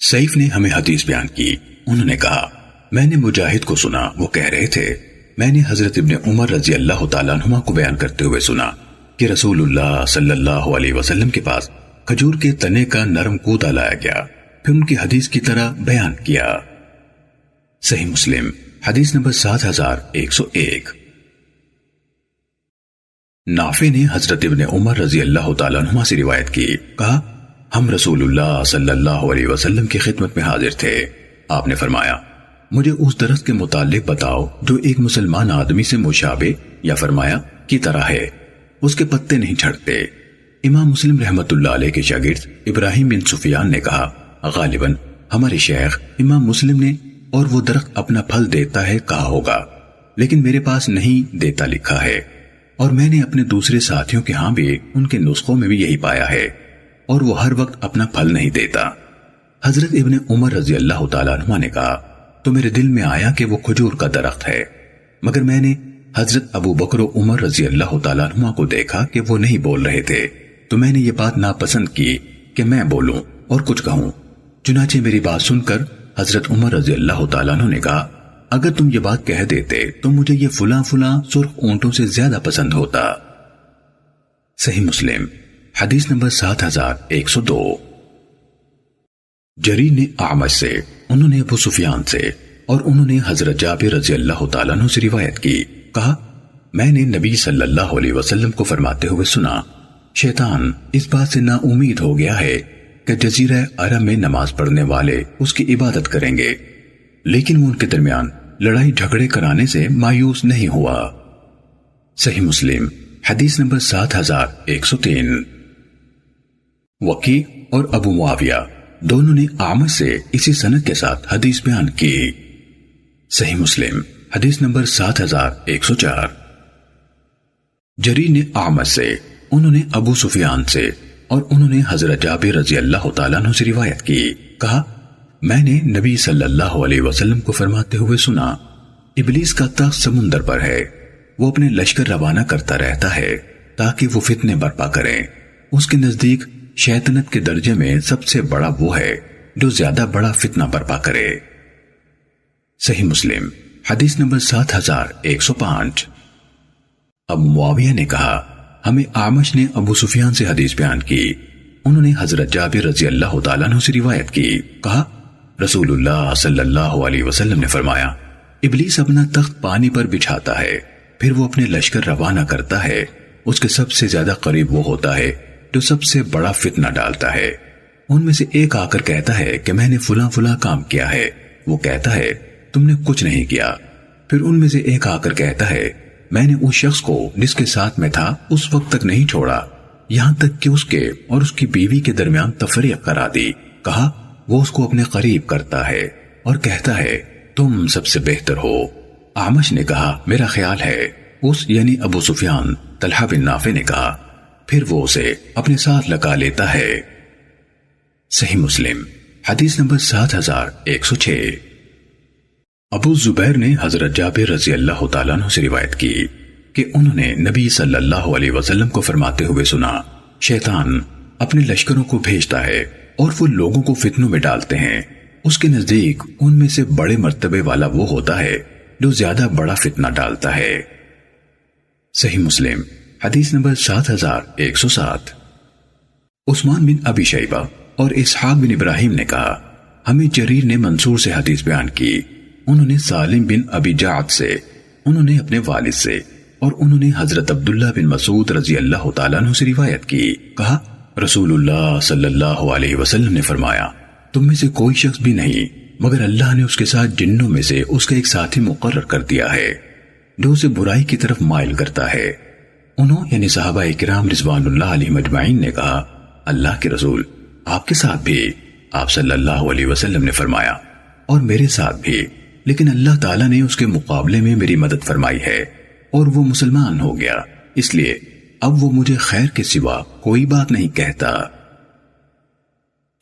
Safe نے ہمیں حدیث بیان کی، انہوں نے کہا میں نے مجاہد کو سنا، وہ کہہ رہے تھے میں نے حضرت ابن عمر رضی اللہ تعالیٰ عنہما کو بیان کرتے ہوئے سنا کہ رسول اللہ صلی اللہ علیہ وسلم کے پاس کھجور کے تنے کا نرم کوتا لایا گیا، پھر ان کی حدیث کی طرح بیان کیا۔ صحیح مسلم حدیث نمبر 7101۔ نافع نے حضرت ابن عمر رضی اللہ تعالیٰ عنہما سے روایت کی، کہا ہم رسول اللہ صلی اللہ علیہ وسلم کی خدمت میں حاضر تھے، آپ نے فرمایا مجھے اس درخت کے متعلق بتاؤ جو ایک مسلمان آدمی سے مشابہ یا فرمایا کی طرح ہے، اس کے پتے نہیں جھڑتے۔ امام مسلم رحمت اللہ علیہ کے شاگرد ابراہیم بن سفیان نے کہا غالباً ہمارے شیخ امام مسلم نے اور وہ درخت اپنا پھل دیتا ہے کہا ہوگا، لیکن میرے پاس نہیں دیتا لکھا ہے، اور میں نے اپنے دوسرے ساتھیوں کے ہاں بھی ان کے نسخوں میں بھی یہی پایا ہے، اور وہ ہر وقت اپنا پھل نہیں دیتا۔ حضرت ابن عمر رضی اللہ تعالیٰ عنہ نے کہا تو میرے دل میں آیا کہ وہ کھجور کا درخت ہے، مگر میں نے حضرت ابو بکر و عمر رضی اللہ تعالیٰ عنہ کو دیکھا کہ وہ نہیں بول رہے تھے، تو میں نے یہ بات ناپسند کی کہ میں بولوں اور کچھ کہوں۔ چنانچہ میری بات سن کر حضرت عمر رضی اللہ تعالیٰ عنہ نے کہا اگر تم یہ بات کہہ دیتے تو مجھے یہ فلاں فلاں سرخ اونٹوں سے زیادہ پسند ہوتا۔ صحیح مسلم حدیث نمبر 7102۔ جریر نے اعمش سے، انہوں نے ابو سفیان سے، اور انہوں نے حضرت جابر رضی اللہ تعالیٰ عنہ سے روایت کی، کہا میں نے نبی صلی اللہ علیہ وسلم کو فرماتے ہوئے سنا شیطان اس بات سے نا امید ہو گیا ہے کہ جزیرہ عرب میں نماز پڑھنے والے اس کی عبادت کریں گے، لیکن وہ ان کے درمیان لڑائی جھگڑے کرانے سے مایوس نہیں ہوا۔ صحیح مسلم حدیث نمبر 7103۔ وکی اور ابو معاویہ دونوں نے اعمش سے اسی سند کے ساتھ حدیث بیان کی۔ صحیح مسلم حدیث نمبر 7104۔ جریر نے اعمش سے، انہوں نے ابو سفیان سے، اور انہوں نے حضرت جابر رضی اللہ تعالیٰ عنہ سے روایت کی، کہا میں نے نبی صلی اللہ علیہ وسلم کو فرماتے ہوئے سنا ابلیس کا تخت سمندر پر ہے، وہ اپنے لشکر روانہ کرتا رہتا ہے تاکہ وہ فتنے برپا کریں، اس کے نزدیک شیطنت کے درجے میں سب سے بڑا وہ ہے جو زیادہ بڑا فتنہ برپا کرے۔ صحیح مسلم حدیث نمبر 7105۔ ابو معاویہ نے کہا ہمیں اعمش نے ابو سفیان سے حدیث بیان کی، انہوں نے حضرت جابر رضی اللہ تعالیٰ عنہ سے روایت کی، کہا رسول اللہ صلی اللہ علیہ وسلم نے فرمایا ابلیس اپنا تخت پانی پر بچھاتا ہے، پھر وہ اپنے لشکر روانہ کرتا ہے، اس کے سب سے زیادہ قریب وہ ہوتا ہے جو سب سے بڑا فتنہ ڈالتا ہے، ان میں سے ایک آ کر کہتا ہے کہ میں نے فلاں فلاں کام کیا ہے، وہ کہتا ہے تم نے کچھ نہیں کیا، پھر ان میں سے ایک آ کر کہتا ہے میں نے اس شخص کو جس کے ساتھ میں تھا اس وقت تک نہیں چھوڑا یہاں تک کہ اس کے اور اس کی بیوی کے درمیان تفریق کرا دی، کہا وہ اس کو اپنے قریب کرتا ہے اور کہتا ہے تم سب سے بہتر ہو۔ اعمش نے کہا میرا خیال ہے اس یعنی ابو سفیان طلحہ بن نافع نے کہا پھر وہ اسے اپنے ساتھ لگا لیتا ہے۔ صحیح مسلم حدیث نمبر 7106۔ ابو زبیر نے حضرت جابر رضی اللہ تعالیٰ عنہ سے روایت کی کہ انہوں نے نبی صلی اللہ علیہ وسلم کو فرماتے ہوئے سنا شیطان اپنے لشکروں کو بھیجتا ہے اور وہ لوگوں کو فتنوں میں ڈالتے ہیں، اس کے نزدیک ان میں سے بڑے مرتبے والا وہ ہوتا ہے جو زیادہ بڑا فتنہ ڈالتا ہے۔ صحیح مسلم حدیث نمبر 7107۔ عثمان بن ابی شیبہ اور اسحاق بن ابراہیم نے کہا ہمیں جریر نے منصور سے حدیث بیان کی، انہوں نے سالم بن ابی جعد سے، انہوں نے اپنے والد سے، اور انہوں نے حضرت عبداللہ بن مسعود رضی اللہ تعالیٰ عنہ سے روایت کی، کہا رسول اللہ صلی اللہ علیہ وسلم نے فرمایا تم میں سے کوئی شخص بھی نہیں مگر اللہ نے اس کے ساتھ جنوں میں سے اس کا ایک ساتھی مقرر کر دیا ہے جو اسے برائی کی طرف مائل کرتا ہے۔ انہوں یعنی صحابہ کرام رضوان اللہ علیہ مجمعین نے کہا اللہ کے رسول آپ کے ساتھ بھی؟ آپ صلی اللہ علیہ وسلم نے فرمایا اور میرے ساتھ بھی، لیکن اللہ تعالیٰ نے اس کے مقابلے میں میری مدد فرمائی ہے اور وہ مسلمان ہو گیا، اس لیے اب وہ مجھے خیر کے سوا کوئی بات نہیں کہتا۔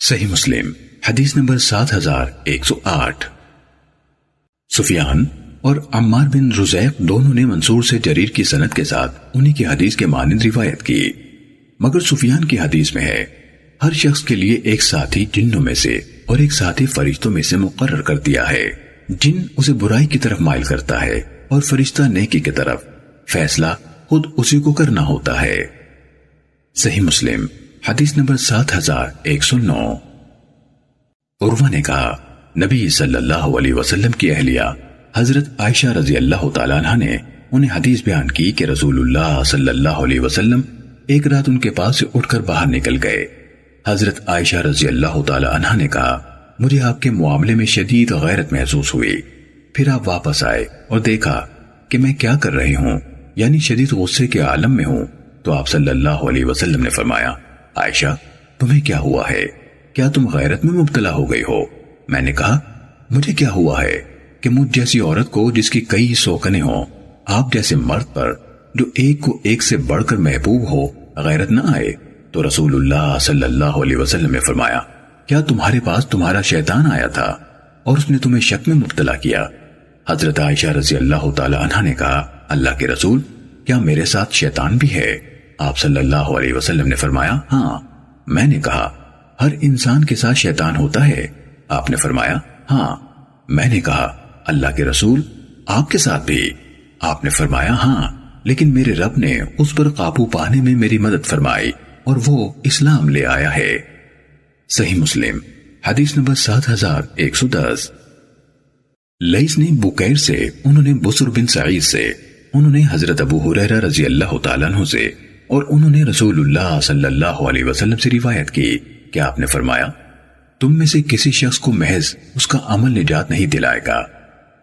صحیح مسلم حدیث نمبر 7108۔ سفیان اور عمار بن رزیق دونوں نے منصور سے جریر کی سند کے ساتھ انہی کی حدیث کے مانند روایت کی، مگر سفیان کی حدیث میں ہے ہر شخص کے لیے ایک ساتھی جنوں میں سے اور ایک ساتھی فرشتوں میں سے مقرر کر دیا ہے۔ جن اسے برائی کی طرف مائل کرتا ہے اور فرشتہ نیکی کی طرف، فیصلہ خود اسی کو کرنا ہوتا ہے۔ صحیح مسلم حدیث نمبر 7109۔ عروہ نے کہا نبی صلی اللہ علیہ وسلم کی اہلیہ حضرت عائشہ رضی اللہ تعالیٰ عنہ نے انہیں حدیث بیان کی کہ رسول اللہ صلی اللہ علیہ وسلم ایک رات ان کے پاس سے اٹھ کر باہر نکل گئے۔ حضرت عائشہ رضی اللہ تعالیٰ عنہ نے کہا مجھے آپ کے معاملے میں شدید غیرت محسوس ہوئی، پھر آپ واپس آئے اور دیکھا کہ میں کیا کر رہی ہوں، یعنی شدید غصے کے عالم میں ہوں، تو آپ صلی اللہ علیہ وسلم نے فرمایا عائشہ تمہیں کیا ہوا ہے؟ کیا تم غیرت میں مبتلا ہو گئی ہو؟ میں نے کہا مجھے کیا ہوا ہے کہ مجھ جیسی عورت کو جس کی کئی سوکنے ہوں، آپ جیسے مرد پر جو ایک کو ایک سے بڑھ کر محبوب ہو غیرت نہ آئے؟ تو رسول اللہ صلی اللہ علیہ وسلم نے فرمایا کیا تمہارے پاس تمہارا شیطان آیا تھا اور اس نے تمہیں شک میں مبتلا کیا؟ حضرت عائشہ رضی اللہ تعالی عنہ نے کہا اللہ کے رسول کیا میرے ساتھ شیطان بھی ہے؟ آپ صلی اللہ علیہ وسلم نے فرمایا ہاں۔ میں نے کہا ہر انسان کے ساتھ شیطان ہوتا ہے؟ آپ نے فرمایا ہاں۔ میں نے کہا اللہ کے رسول آپ کے ساتھ بھی؟ آپ نے فرمایا ہاں، لیکن میرے رب نے اس پر قابو پانے میں میری مدد فرمائی اور وہ اسلام لے آیا ہے۔ صحیح مسلم حدیث نمبر 7110۔ لیث نے بکیر سے، انہوں نے بسر بن سعید سے، انہوں نے حضرت ابو ہریرہ رضی اللہ تعالیٰ عنہ سے اور انہوں نے رسول اللہ صلی اللہ علیہ وسلم سے روایت کی کہ آپ نے فرمایا تم میں سے کسی شخص کو محض اس کا عمل نجات نہیں دلائے گا۔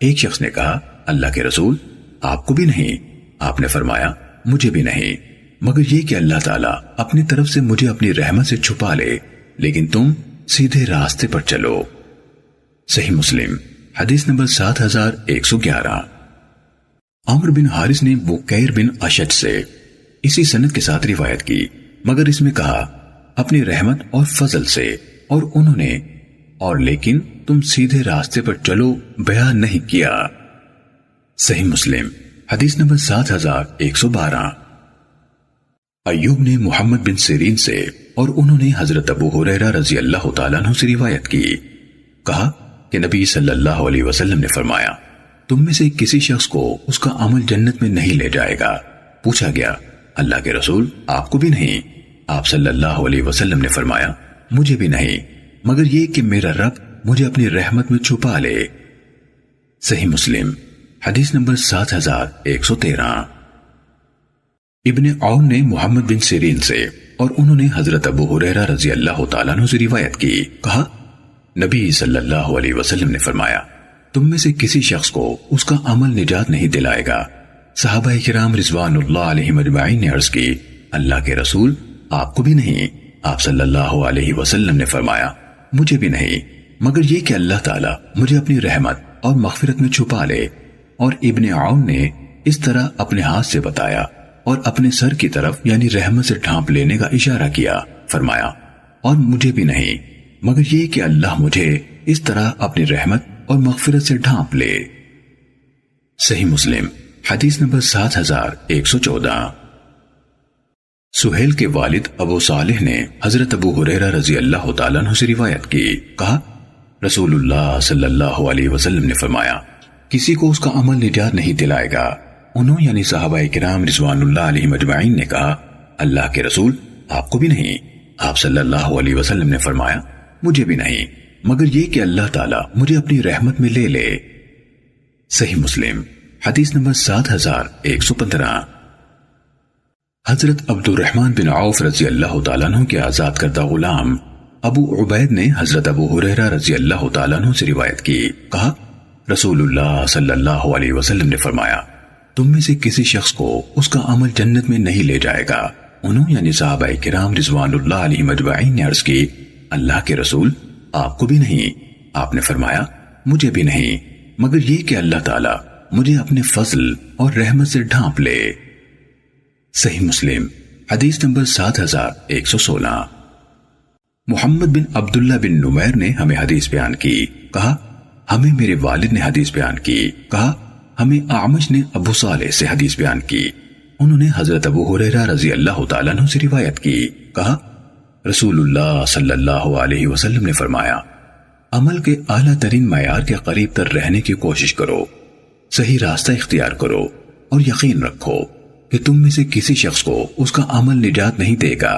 ایک شخص نے کہا اللہ کے رسول آپ کو بھی نہیں؟ آپ نے فرمایا مجھے بھی نہیں، مگر یہ کہ اللہ تعالیٰ اپنی طرف سے مجھے اپنی رحمت سے چھپا لے، لیکن تم سیدھے راستے پر چلو۔ صحیح مسلم حدیث نمبر 7111۔ عمر بن حارث نے بکیر بن اشج سے اسی سند کے ساتھ روایت کی، مگر اس میں کہا اپنی رحمت اور فضل سے، اور انہوں نے اور لیکن تم سیدھے راستے پر چلو بیان نہیں کیا۔ صحیح مسلم حدیث نمبر 7112۔ ایوب نے محمد بن سیرین سے اور انہوں نے حضرت ابو ہریرہ رضی اللہ تعالیٰ عنہ سے روایت کی، کہا کہ نبی صلی اللہ علیہ وسلم نے فرمایا تم میں سے کسی شخص کو اس کا عمل جنت میں نہیں لے جائے گا۔ پوچھا گیا اللہ کے رسول آپ کو بھی نہیں؟ آپ صلی اللہ علیہ وسلم نے فرمایا مجھے بھی نہیں، مگر یہ کہ میرا رب مجھے اپنی رحمت میں چھپا لے۔ صحیح مسلم حدیث نمبر 7113۔ ابن عون نے محمد بن سیرین سے اور انہوں نے حضرت ابو ہریرہ رضی اللہ تعالیٰ عنہ سے روایت کی، کہا نبی صلی اللہ علیہ وسلم نے فرمایا تم میں سے کسی شخص کو اس کا عمل نجات نہیں دلائے گا۔ صحابہ کرام رضوان اللہ علیہم اجمعین نے عرض کی اللہ کے رسول آپ کو بھی نہیں؟ آپ صلی اللہ علیہ وسلم نے فرمایا مجھے بھی نہیں، مگر یہ کہ اللہ تعالیٰ مجھے اپنی رحمت اور مغفرت میں چھپا لے۔ اور ابن عون نے اس طرح اپنے ہاتھ سے بتایا اور اپنے سر کی طرف یعنی رحمت سے ڈھانپ لینے کا اشارہ کیا، فرمایا اور مجھے بھی نہیں، مگر یہ کہ اللہ مجھے اس طرح اپنی رحمت اور مغفرت سے ڈھانپ لے۔ صحیح مسلم حدیث نمبر 7114۔ سہیل کے والد ابو صالح نے حضرت ابو ہریرہ رضی اللہ تعالیٰ عنہ سے روایت کی، کہا رسول اللہ صلی اللہ علیہ وسلم نے فرمایا کسی کو اس کا عمل نجات نہیں دلائے گا۔ انہوں یعنی صحابہ کرام رضوان اللہ علیہ مجمعین نے کہا اللہ کے رسول آپ کو بھی نہیں؟ آپ صلی اللہ علیہ وسلم نے فرمایا مجھے بھی نہیں، مگر یہ کہ اللہ تعالیٰ مجھے اپنی رحمت میں لے لے۔ صحیح مسلم حدیث نمبر 7115۔ حضرت عبد الرحمن بن عوف رضی اللہ تعالیٰ عنہ کے آزاد کردہ غلام ابو عبید نے حضرت ابو ہریرہ رضی اللہ تعالیٰ عنہ سے روایت کی، کہا رسول اللہ صلی اللہ علیہ وسلم نے فرمایا تم میں سے کسی شخص کو اس کا عمل جنت میں نہیں لے جائے گا۔ انہوں یعنی صحابہ کرام رضوان اللہ علیہ مجمعین نے عرض کی اللہ کے رسول آپ کو بھی نہیں؟ آپ نے فرمایا مجھے بھی نہیں، مگر یہ کہ اللہ تعالیٰ مجھے اپنے فضل اور رحمت سے ڈھانپ لے۔ صحیح مسلم حدیث نمبر 7116۔ محمد بن عبداللہ بن نمیر نے ہمیں حدیث بیان کی، کہا ہمیں میرے والد نے حدیث بیان کی، کہا ہمیں اعمش نے ابو صالح سے حدیث بیان کی، انہوں نے حضرت ابو ہریرہ رضی اللہ تعالیٰ عنہ سے روایت کی، کہا رسول اللہ صلی اللہ علیہ وسلم نے فرمایا، عمل کے اعلیٰ ترین معیار کے قریب تر رہنے کی کوشش کرو، صحیح راستہ اختیار کرو اور یقین رکھو کہ تم میں سے کسی شخص کو اس کا عمل نجات نہیں دے گا۔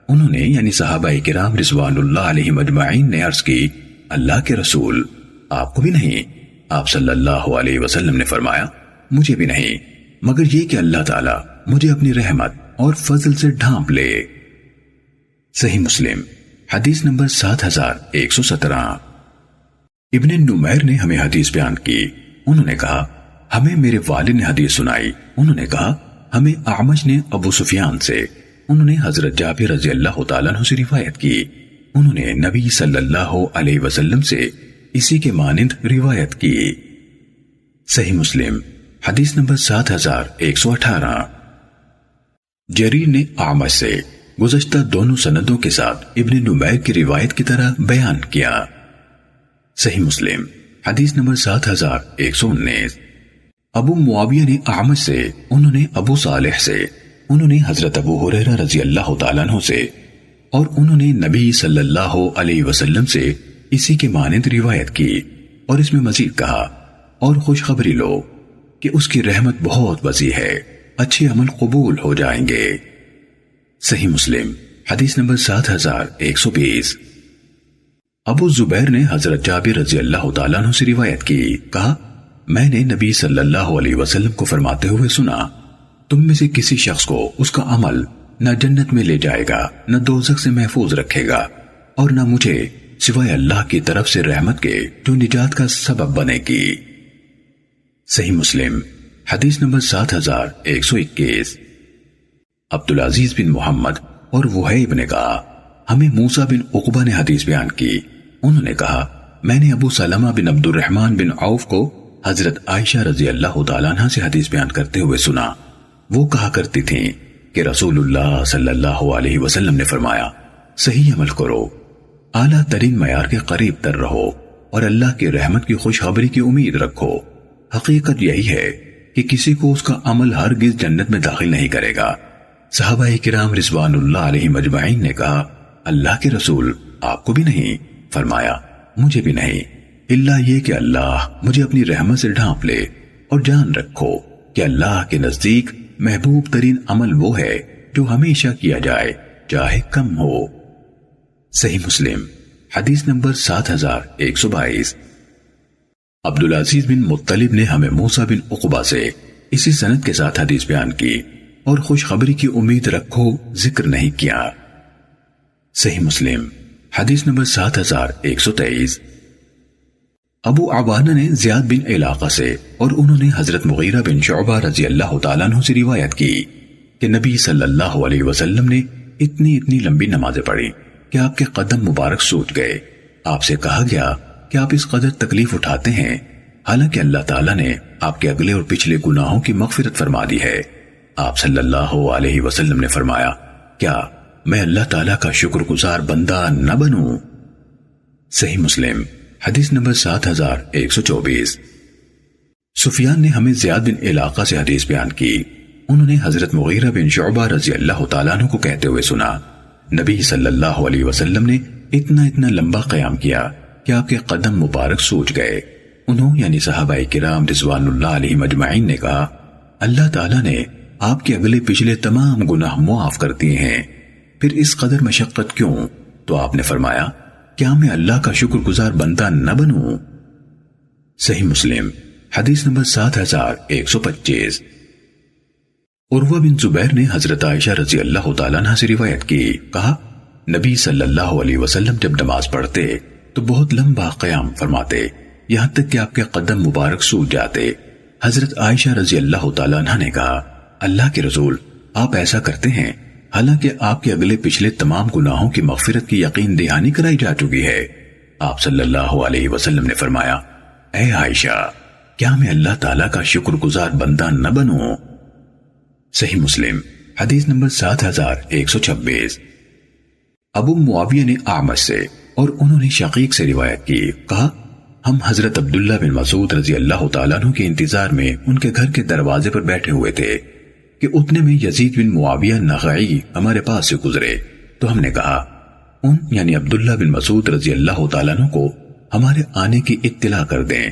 انہوں نے یعنی صحابہ کرام رضوان اللہ علیہم اجمعین نے عرض کی، اللہ کے رسول، آپ کو بھی نہیں؟ آپ صلی اللہ علیہ وسلم نے فرمایا، مجھے بھی نہیں، مگر یہ کہ اللہ تعالیٰ مجھے اپنی رحمت اور فضل سے ڈھانپ لے۔ صحیح مسلم حدیث نمبر 7117۔ ابن نمیر نے ہمیں حدیث بیان کی، انہوں نے کہا ہمیں میرے والد نے حدیث سنائی، انہوں نے کہا ہمیں اعمش نے ابو سفیان سے، انہوں نے حضرت جابر رضی اللہ تعالیٰ عنہ سے روایت کی، انہوں نے نبی صلی اللہ علیہ وسلم سے اسی کے مانند روایت کی۔ صحیح مسلم حدیث نمبر 7118۔ جریر نے اعمش سے گزشتہ دونوں سندوں کے ساتھ ابن نمیر کی روایت کی طرح بیان کیا۔ صحیح مسلم حدیث نمبر 7119۔ ابو معاویہ نے اعمش سے، انہوں نے ابو صالح سے، انہوں نے حضرت ابو ہریرہ رضی اللہ تعالیٰ عنہ سے، اور انہوں نے نبی صلی اللہ علیہ وسلم سے اسی کے مانند روایت کی، اور اس میں مزید کہا اور خوشخبری لو کہ اس کی رحمت بہت وسیع ہے، اچھے عمل قبول ہو جائیں گے۔ صحیح مسلم حدیث نمبر 7120۔ ابو زبیر نے حضرت جابر رضی اللہ تعالیٰ عنہ سے روایت کی، کہا میں نے نبی صلی اللہ علیہ وسلم کو فرماتے ہوئے سنا، تم میں سے کسی شخص کو اس کا عمل نہ جنت میں لے جائے گا، نہ دوزخ سے محفوظ رکھے گا، اور نہ مجھے سوائے اللہ کی طرف سے رحمت کے جو نجات کا سبب بنے گی۔ صحیح مسلم حدیث نمبر 7121۔ عبدالعزیز بن محمد اور وہیب نے کہا ہمیں موسیٰ بن عقبہ نے حدیث بیان کی، انہوں نے کہا میں نے ابو سلمہ بن عبد الرحمن بن عوف کو حضرت عائشہ رضی اللہ تعالیٰ عنہ سے حدیث بیان کرتے ہوئے سنا، وہ کہا کرتی تھیں کہ رسول اللہ صلی اللہ علیہ وسلم نے فرمایا، صحیح عمل کرو، اعلیٰ ترین معیار کے قریب تر رہو، اور اللہ کی رحمت کی خوشخبری کی امید رکھو۔ حقیقت یہی ہے کہ کسی کو اس کا عمل ہرگز جنت میں داخل نہیں کرے گا۔ صحابہ کرام رضوان اللہ علیہم اجمعین نے کہا اللہ کے رسول، آپ کو بھی نہیں؟ فرمایا مجھے بھی نہیں، الا یہ کہ اللہ مجھے اپنی رحمت سے ڈھانپ لے، اور جان رکھو کہ اللہ کے نزدیک محبوب ترین عمل وہ ہے جو ہمیشہ کیا جائے چاہے کم ہو۔ صحیح مسلم حدیث نمبر 7122۔ عبدالعزیز بن مطلب نے ہمیں موسیٰ بن عقبہ سے اسی سند کے ساتھ حدیث بیان کی اور خوشخبری کی امید رکھو ذکر نہیں کیا۔ صحیح مسلم حدیث نمبر 7123۔ ابو عوانہ نے زیاد بن علاقہ سے اور انہوں نے حضرت مغیرہ بن شعبہ رضی اللہ تعالیٰ عنہ سے روایت کی کہ نبی صلی اللہ علیہ وسلم نے اتنی لمبی نمازیں پڑھی کہ آپ کے قدم مبارک سوج گئے۔ آپ سے کہا گیا کہ آپ اس قدر تکلیف اٹھاتے ہیں، حالانکہ اللہ تعالیٰ نے آپ کے اگلے اور پچھلے گناہوں کی مغفرت فرما دی ہے۔ آپ صلی اللہ علیہ وسلم نے فرمایا، کیا میں اللہ تعالیٰ کا شکر گزار بندہ نہ بنوں؟ صحیح مسلم حدیث نمبر 7124۔ سفیان نے ہمیں زیاد بن علاقہ سے حدیث بیان کی، انہوں نے حضرت مغیرہ بن شعبہ رضی اللہ تعالیٰ عنہ کو کہتے ہوئے سنا، نبی صلی اللہ علیہ وسلم نے اتنا لمبا قیام کیا کہ آپ کے قدم مبارک سوج گئے۔ انہوں یعنی صحابہ کرام رضوان اللہ علیہم اجمعین نے کہا اللہ تعالیٰ نے آپ کے اگلے پچھلے تمام گناہ معاف کر دیے ہیں، پھر اس قدر مشقت کیوں؟ تو آپ نے فرمایا، کیا میں اللہ کا شکر گزار بندہ نہ بنوں؟ صحیح مسلم حدیث نمبر 7125۔ عروہ بن زبیر نے حضرت عائشہ رضی اللہ تعالیٰ عنہ سے روایت کی، کہا نبی صلی اللہ علیہ وسلم جب نماز پڑھتے تو بہت لمبا قیام فرماتے، یہاں تک کہ آپ کے قدم مبارک سوج جاتے۔ حضرت عائشہ رضی اللہ تعالیٰ عنہ نے کہا اللہ کے رسول، آپ ایسا کرتے ہیں حالانکہ آپ کے اگلے پچھلے تمام گناہوں کی مغفرت کی یقین دہانی کرائی جا چکی ہے۔ آپ صلی اللہ علیہ وسلم نے فرمایا، اے عائشہ، کیا میں اللہ تعالیٰ کا شکر گزار بندہ نہ بنوں؟ صحیح مسلم حدیث نمبر 7126۔ ابو معاویہ نے اعمش سے اور انہوں نے شقیق سے روایت کی، کہا ہم حضرت عبداللہ بن مسعود رضی اللہ تعالیٰ عنہ کے انتظار میں ان کے گھر کے دروازے پر بیٹھے ہوئے تھے کہ اتنے میں یزید بن معاویہ نخعی ہمارے پاس سے گزرے، تو ہم نے کہا ان یعنی عبداللہ بن مسعود رضی اللہ تعالیٰ عنہ کو ہمارے آنے کی اطلاع کر دیں۔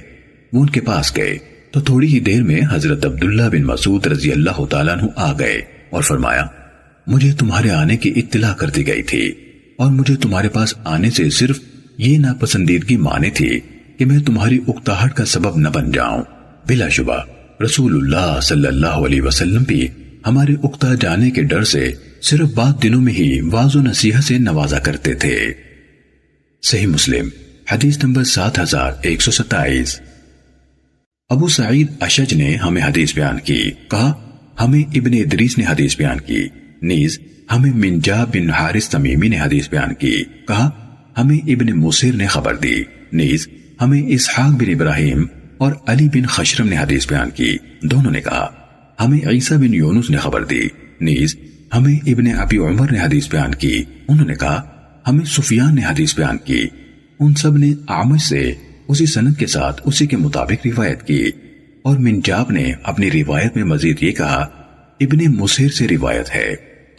وہ ان کے پاس گئے تو تھوڑی ہی دیر میں حضرت عبداللہ بن مسعود رضی اللہ تعالیٰ عنہ آ گئے اور فرمایا، مجھے تمہارے آنے کی اطلاع کر دی گئی تھی اور مجھے تمہارے پاس آنے سے صرف یہ ناپسندیدگی مانی تھی کہ میں تمہاری اکتاہٹ کا سبب نہ بن جاؤں۔ بلا شبہ رسول اللہ صلی اللہ علیہ وسلم بھی ہمارے اکتا جانے کے ڈر سے صرف بعض دنوں میں ہی واعظ و نصیحت سے نوازا کرتے تھے۔ صحیح مسلم حدیث نمبر 7127۔ ابو سعید اشج نے ہمیں حدیث بیان کی، کہا ہمیں ابن ادریس نے حدیث بیان کی، نیز ہمیں منجاب بن حارث تمیمی نے حدیث بیان کی، کہا ہمیں ابن موسیر نے خبر دی، نیز ہمیں اسحاق بن ابراہیم اور علی بن خشرم نے حدیث بیان کی، دونوں نے کہا ہمیں عیسیٰ بن یونس نے خبر دی، نیز ہمیں ابن ابی عمر نے حدیث بیان کی، انہوں نے کہا ہمیں سفیان نے حدیث بیان کی، ان سب نے اعمش سے اسی سند کے ساتھ اسی کے مطابق روایت کی، اور منجاب نے اپنی روایت میں مزید یہ کہا ابن مسیر سے روایت ہے۔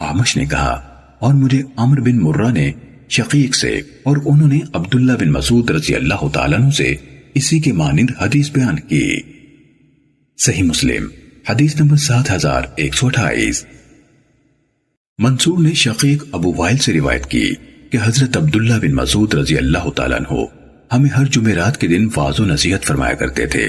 اعمش نے کہا اور مجھے عمر بن مرہ نے شقیق سے اور انہوں نے عبداللہ بن مسعود رضی اللہ تعالیٰ عنہ سے اسی کے مانند حدیث بیان کی۔ صحیح مسلم حدیث نمبر 7128۔ منصور نے شقیق ابو وائل سے روایت کی کہ حضرت عبداللہ بن مسعود رضی اللہ تعالیٰ عنہ ہمیں ہر جمعرات کے دن واعظ و نصیحت فرمایا کرتے تھے،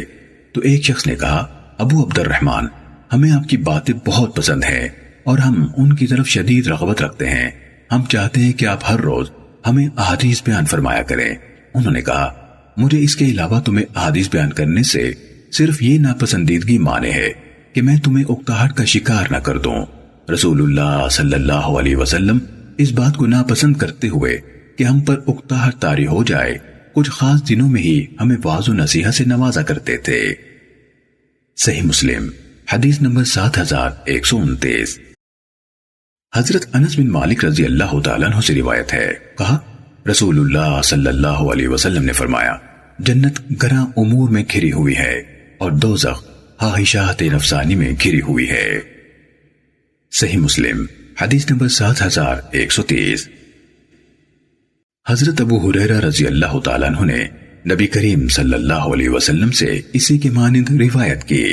تو ایک شخص نے کہا ابو عبد الرحمن، ہمیں آپ کی باتیں بہت پسند ہیں اور ہم ان کی طرف شدید رغبت رکھتے ہیں، ہم چاہتے ہیں کہ آپ ہر روز ہمیں احادیث بیان فرمایا کریں۔ انہوں نے کہا مجھے اس کے علاوہ تمہیں احادیث بیان کرنے سے صرف یہ ناپسندیدگی مانے ہے کہ میں تمہیں اکتاہٹ کا شکار نہ کر دوں۔ رسول اللہ صلی اللہ علیہ وسلم اس بات کو ناپسند کرتے ہوئے کہ ہم پر اکتاہٹ طاری ہو جائے کچھ خاص دنوں میں ہی ہمیں واعظ و نصیحت سے نوازا کرتے تھے۔ صحیح مسلم حدیث نمبر 7129۔ حضرت انس بن مالک رضی اللہ تعالیٰ عنہ سے روایت ہے، کہا رسول اللہ صلی اللہ علیہ وسلم نے فرمایا جنت گراں امور میں گھری ہوئی ہے اور دوزخ خواہشات نفسانی میں گھری ہوئی ہے۔ صحیح مسلم حدیث نمبر 7130۔ حضرت ابو ہریرہ رضی اللہ تعالیٰ عنہ نے نبی کریم صلی اللہ علیہ وسلم سے اسی کے مانند روایت کی۔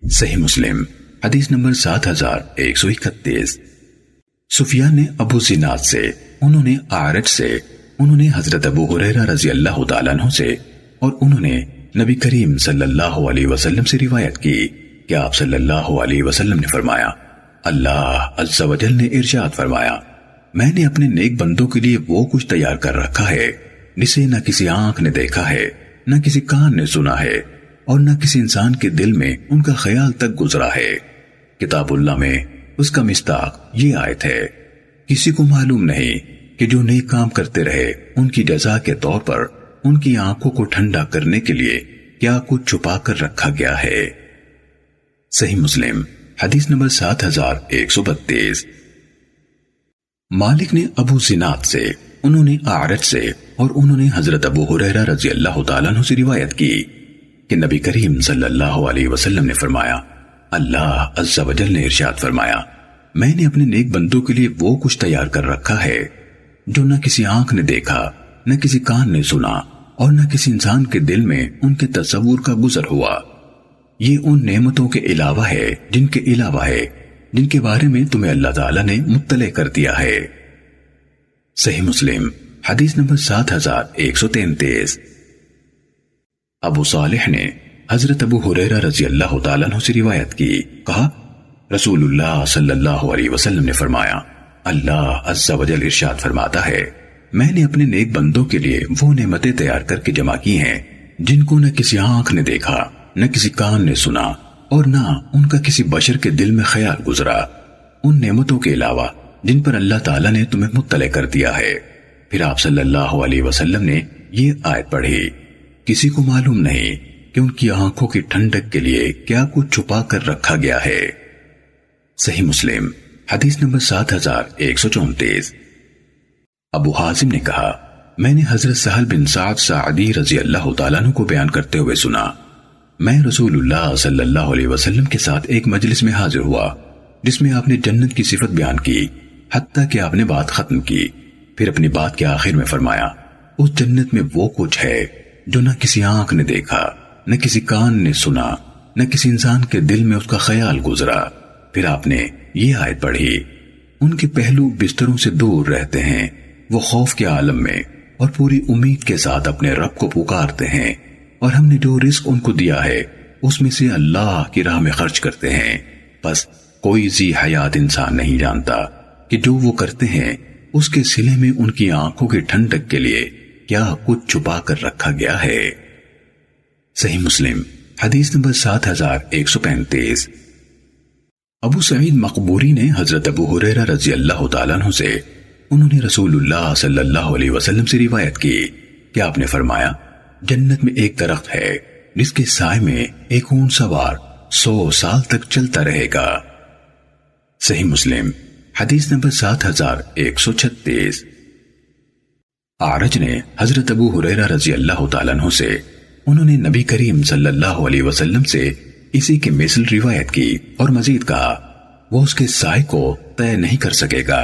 صحیح مسلم حدیث نمبر 7131۔ سفیان نے ابو زناد سے، انہوں نے اعرج سے، انہوں نے حضرت ابو ہریرہ رضی اللہ تعالیٰ عنہ سے اور انہوں نے نبی کریم صلی اللہ علیہ وسلم سے روایت کی کہ آپ صلی اللہ علیہ وسلم نے فرمایا اللہ عز و جل نے ارشاد فرمایا میں نے اپنے نیک بندوں کے لیے وہ کچھ تیار کر رکھا ہے جسے نہ کسی آنکھ نے دیکھا ہے، نہ کسی کان نے سنا ہے اور نہ کسی انسان کے دل میں ان کا خیال تک گزرا ہے۔ کتاب اللہ میں اس کا مصداق یہ آیت ہے، کسی کو معلوم نہیں کہ جو نیک کام کرتے رہے ان کی جزا کے طور پر ان کی آنکھوں کو ٹھنڈا کرنے کے لیے کیا کچھ چھپا کر رکھا گیا ہے۔ صحیح مسلم حدیث نمبر 7132۔ مالک نے ابو زناد سے، انہوں نے اعرج سے اور انہوں نے حضرت ابو ہریرہ رضی اللہ تعالیٰ عنہ سے روایت کی کہ نبی کریم صلی اللہ علیہ وسلم نے فرمایا اللہ عز و جل نے ارشاد فرمایا میں نے اپنے نیک بندوں کے لیے وہ کچھ تیار کر رکھا ہے جو نہ کسی آنکھ نے دیکھا، نہ کسی کان نے سنا اور نہ کسی انسان کے دل میں ان کے تصور کا گزر ہوا۔ یہ ان نعمتوں کے علاوہ ہے جن کے علاوہ ہے جن کے بارے میں تمہیں اللہ تعالیٰ نے مطلع کر دیا ہے۔ صحیح مسلم حدیث نمبر 7133۔ ابو صالح نے حضرت ابو ہریرہ رضی اللہ تعالیٰ عنہ سے روایت کی، کہا رسول اللہ صلی اللہ علیہ وسلم نے فرمایا اللہ عز و جل ارشاد فرماتا ہے میں نے اپنے نیک بندوں کے لیے وہ نعمتیں تیار کر کے جمع کی ہیں جن کو نہ کسی آنکھ نے دیکھا، نہ کسی کان نے سنا اور نہ ان کا کسی بشر کے دل میں خیال گزرا، ان نعمتوں کے علاوہ جن پر اللہ تعالیٰ نے تمہیں مطلع کر دیا ہے۔ پھر آپ صلی اللہ علیہ وسلم نے یہ آیت پڑھی، کسی کو معلوم نہیں کہ ان کی آنکھوں کی ٹھنڈک کے لیے کیا کچھ چھپا کر رکھا گیا ہے۔ صحیح مسلم حدیث نمبر 7134۔ ابو حازم نے کہا میں نے حضرت سہل بن سعد ساعدی رضی اللہ تعالیٰ عنہ کو بیان کرتے ہوئے سنا میں رسول اللہ صلی اللہ علیہ وسلم کے ساتھ ایک مجلس میں حاضر ہوا جس میں آپ نے جنت کی صفت بیان کی حتیٰ کہ آپ نے بات ختم کی، پھر اپنی بات کے آخر میں فرمایا، اس جنت میں وہ کچھ ہے جو نہ کسی آنکھ نے دیکھا، نہ کسی کان نے سنا، نہ کسی انسان کے دل میں اس کا خیال گزرا۔ پھر آپ نے یہ آیت پڑھی، ان کے پہلو بستروں سے دور رہتے ہیں، وہ خوف کے عالم میں اور پوری امید کے ساتھ اپنے رب کو پکارتے ہیں، اور ہم نے جو رزق ان کو دیا ہے اس میں سے اللہ کی راہ میں خرچ کرتے ہیں۔ بس کوئی ذی حیات انسان نہیں جانتا کہ جو وہ کرتے ہیں اس کے صلے میں ان کی آنکھوں کی ٹھنڈک کے لیے کیا کچھ چھپا کر رکھا گیا ہے۔ صحیح مسلم حدیث نمبر 7135۔ ابو سعید مقبوری نے حضرت ابو ہریرہ رضی اللہ تعالیٰ عنہ سے، انہوں نے رسول اللہ صلی اللہ علیہ وسلم سے روایت کی کہ آپ نے فرمایا، جنت میں ایک درخت ہے جس کے سائے میں ایک اونٹ سوار 100 سال تک چلتا رہے گا۔ صحیح مسلم حدیث نمبر 7136۔ اعرج نے حضرت ابو ہریرہ رضی اللہ تعالیٰ عنہ سے، انہوں نے نبی کریم صلی اللہ علیہ وسلم سے اسی کے مثل روایت کی اور مزید کہا، وہ اس کے سائے کو طے نہیں کر سکے گا۔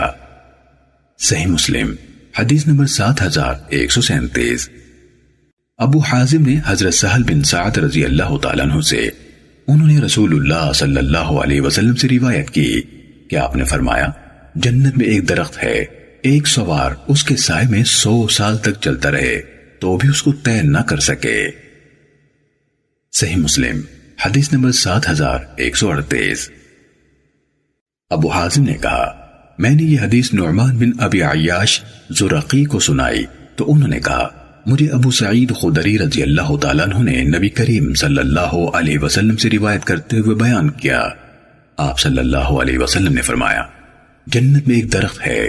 صحیح مسلم حدیث نمبر 7137۔ ابو حازم نے حضرت سہل بن سعد رضی اللہ تعالیٰ عنہ سے، انہوں نے رسول اللہ صلی اللہ علیہ وسلم سے روایت کی کہ آپ نے فرمایا، جنت میں ایک درخت ہے، ایک سوار اس کے سائے میں 100 سال تک چلتا رہے تو بھی اس کو طے نہ کر سکے۔ صحیح مسلم حدیث نمبر 7138۔ ابو حازم نے کہا، میں نے یہ حدیث نعمان بن ابی عیاش زرقی کو سنائی تو انہوں نے کہا، مجھے ابو سعید خدری رضی اللہ تعالیٰ عنہ نے نبی کریم صلی اللہ علیہ وسلم سے روایت کرتے ہوئے بیان کیا۔ آپ صلی اللہ علیہ وسلم نے فرمایا، جنت میں ایک درخت ہے،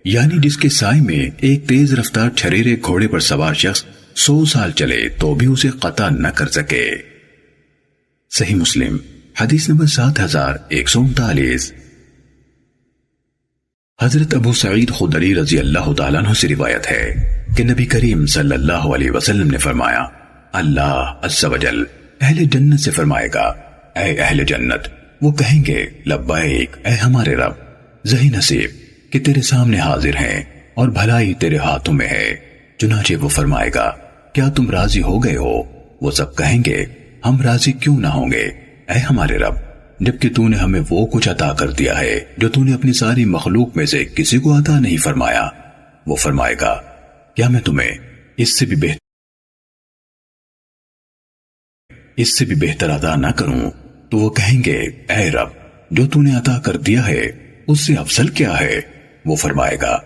یعنی جس کے سائے میں ایک تیز رفتار چھریرے گھوڑے پر سوار شخص 100 سال چلے تو بھی اسے قطع نہ کر سکے۔ صحیح مسلم حدیث نمبر 7139۔ حضرت ابو سعید خدری رضی اللہ تعالیٰ عنہ سے روایت ہے کہ نبی کریم صلی اللہ علیہ وسلم نے فرمایا، اللہ عز و جل اہل جنت سے فرمائے گا، اے اہل جنت، وہ کہیں گے لبیک اے ہمارے رب، ذہی نصیب کہ تیرے سامنے حاضر ہیں اور بھلائی تیرے ہاتھوں میں ہے۔ چنانچہ وہ فرمائے گا، کیا تم راضی ہو گئے ہو؟ وہ سب کہیں گے، ہم راضی کیوں نہ ہوں گے اے ہمارے رب، جبکہ تو نے ہمیں وہ کچھ عطا کر دیا ہے جو تو نے اپنی ساری مخلوق میں سے کسی کو عطا نہیں فرمایا۔ وہ فرمائے گا، کیا میں تمہیں اس سے بھی بہتر عطا نہ کروں؟ تو وہ کہیں گے، اے رب، جو تو نے عطا کر دیا ہے اس سے افضل کیا ہے؟ وہ فرمائے گا،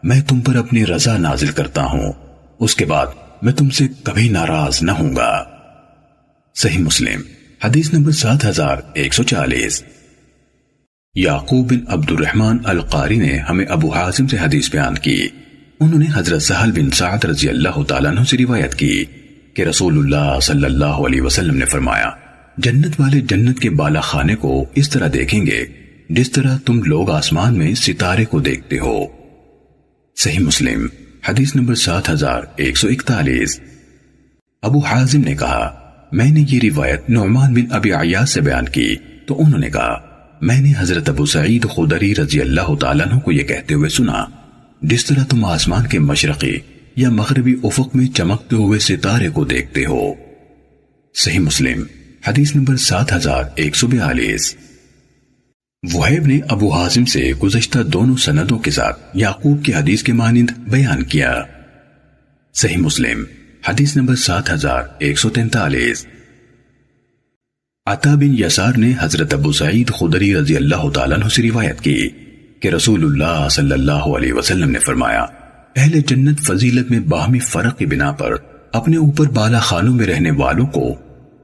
میں تم پر اپنی رضا نازل کرتا ہوں، اس کے بعد میں تم سے کبھی ناراض نہ ہوں گا۔ صحیح مسلم حدیث نمبر 7140۔ یعقوب بن عبد الرحمن القاری نے ہمیں ابو حازم سے حدیث بیان کی، انہوں نے حضرت سہل بن سعد رضی اللہ تعالیٰ عنہ سے روایت کی کہ رسول اللہ صلی اللہ علیہ وسلم نے فرمایا، جنت والے جنت کے بالا خانے کو اس طرح دیکھیں گے جس طرح تم لوگ آسمان میں ستارے کو دیکھتے ہو۔ صحیح مسلم حدیث نمبر 7141۔ ابو حازم نے کہا، میں نے یہ روایت نعمان بن ابی عیاش سے بیان کی تو انہوں نے کہا، میں نے حضرت ابو سعید خدری رضی اللہ تعالیٰ عنہ کو یہ کہتے ہوئے سنا، جس طرح تم آسمان کے مشرقی یا مغربی افق میں چمکتے ہوئے ستارے کو دیکھتے ہو۔ صحیح مسلم حدیث نمبر 7142۔ وہیب نے ابو حازم سے گزشتہ دونوں سندوں کے ساتھ یعقوب کی حدیث کے مانند بیان کیا۔ صحیح مسلم حدیث نمبر 7143۔ عطا بن یسار نے حضرت ابو سعید خدری رضی اللہ تعالیٰ عنہ سے روایت کی کہ رسول اللہ صلی اللہ علیہ وسلم نے فرمایا، اہل جنت فضیلت میں باہمی فرق کی بنا پر اپنے اوپر بالا خانوں میں رہنے والوں کو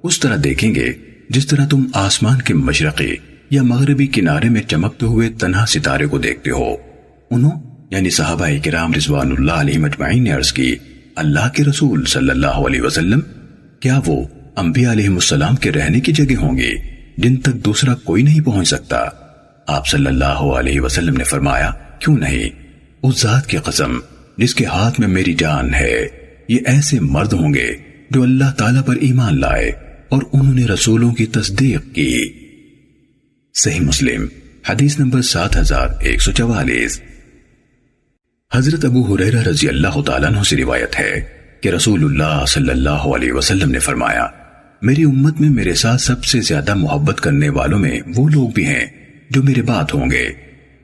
اس طرح دیکھیں گے جس طرح تم آسمان کے مشرقی یا مغربی کنارے میں چمکتے ہوئے تنہا ستارے کو دیکھتے ہو۔ انہوں یعنی صحابہ کرام رضوان اللہ علیہم اجمعین نے عرض کی، اللہ کے رسول صلی اللہ علیہ وسلم، کیا وہ انبیاء علیہم السلام کے رہنے کی جگہ ہوں گے جن تک دوسرا کوئی نہیں پہنچ سکتا؟ آپ صلی اللہ علیہ وسلم نے فرمایا، کیوں نہیں، اس ذات کی قسم جس کے ہاتھ میں میری جان ہے، یہ ایسے مرد ہوں گے جو اللہ تعالیٰ پر ایمان لائے اور انہوں نے رسولوں کی تصدیق کی۔ صحیح مسلم حدیث نمبر 7144۔ حضرت ابو ہریرہ رضی اللہ تعالیٰ عنہ سے روایت ہے کہ رسول اللہ صلی اللہ علیہ وسلم نے فرمایا، میری امت میں میرے ساتھ سب سے زیادہ محبت کرنے والوں میں وہ لوگ بھی ہیں جو میرے بعد ہوں گے،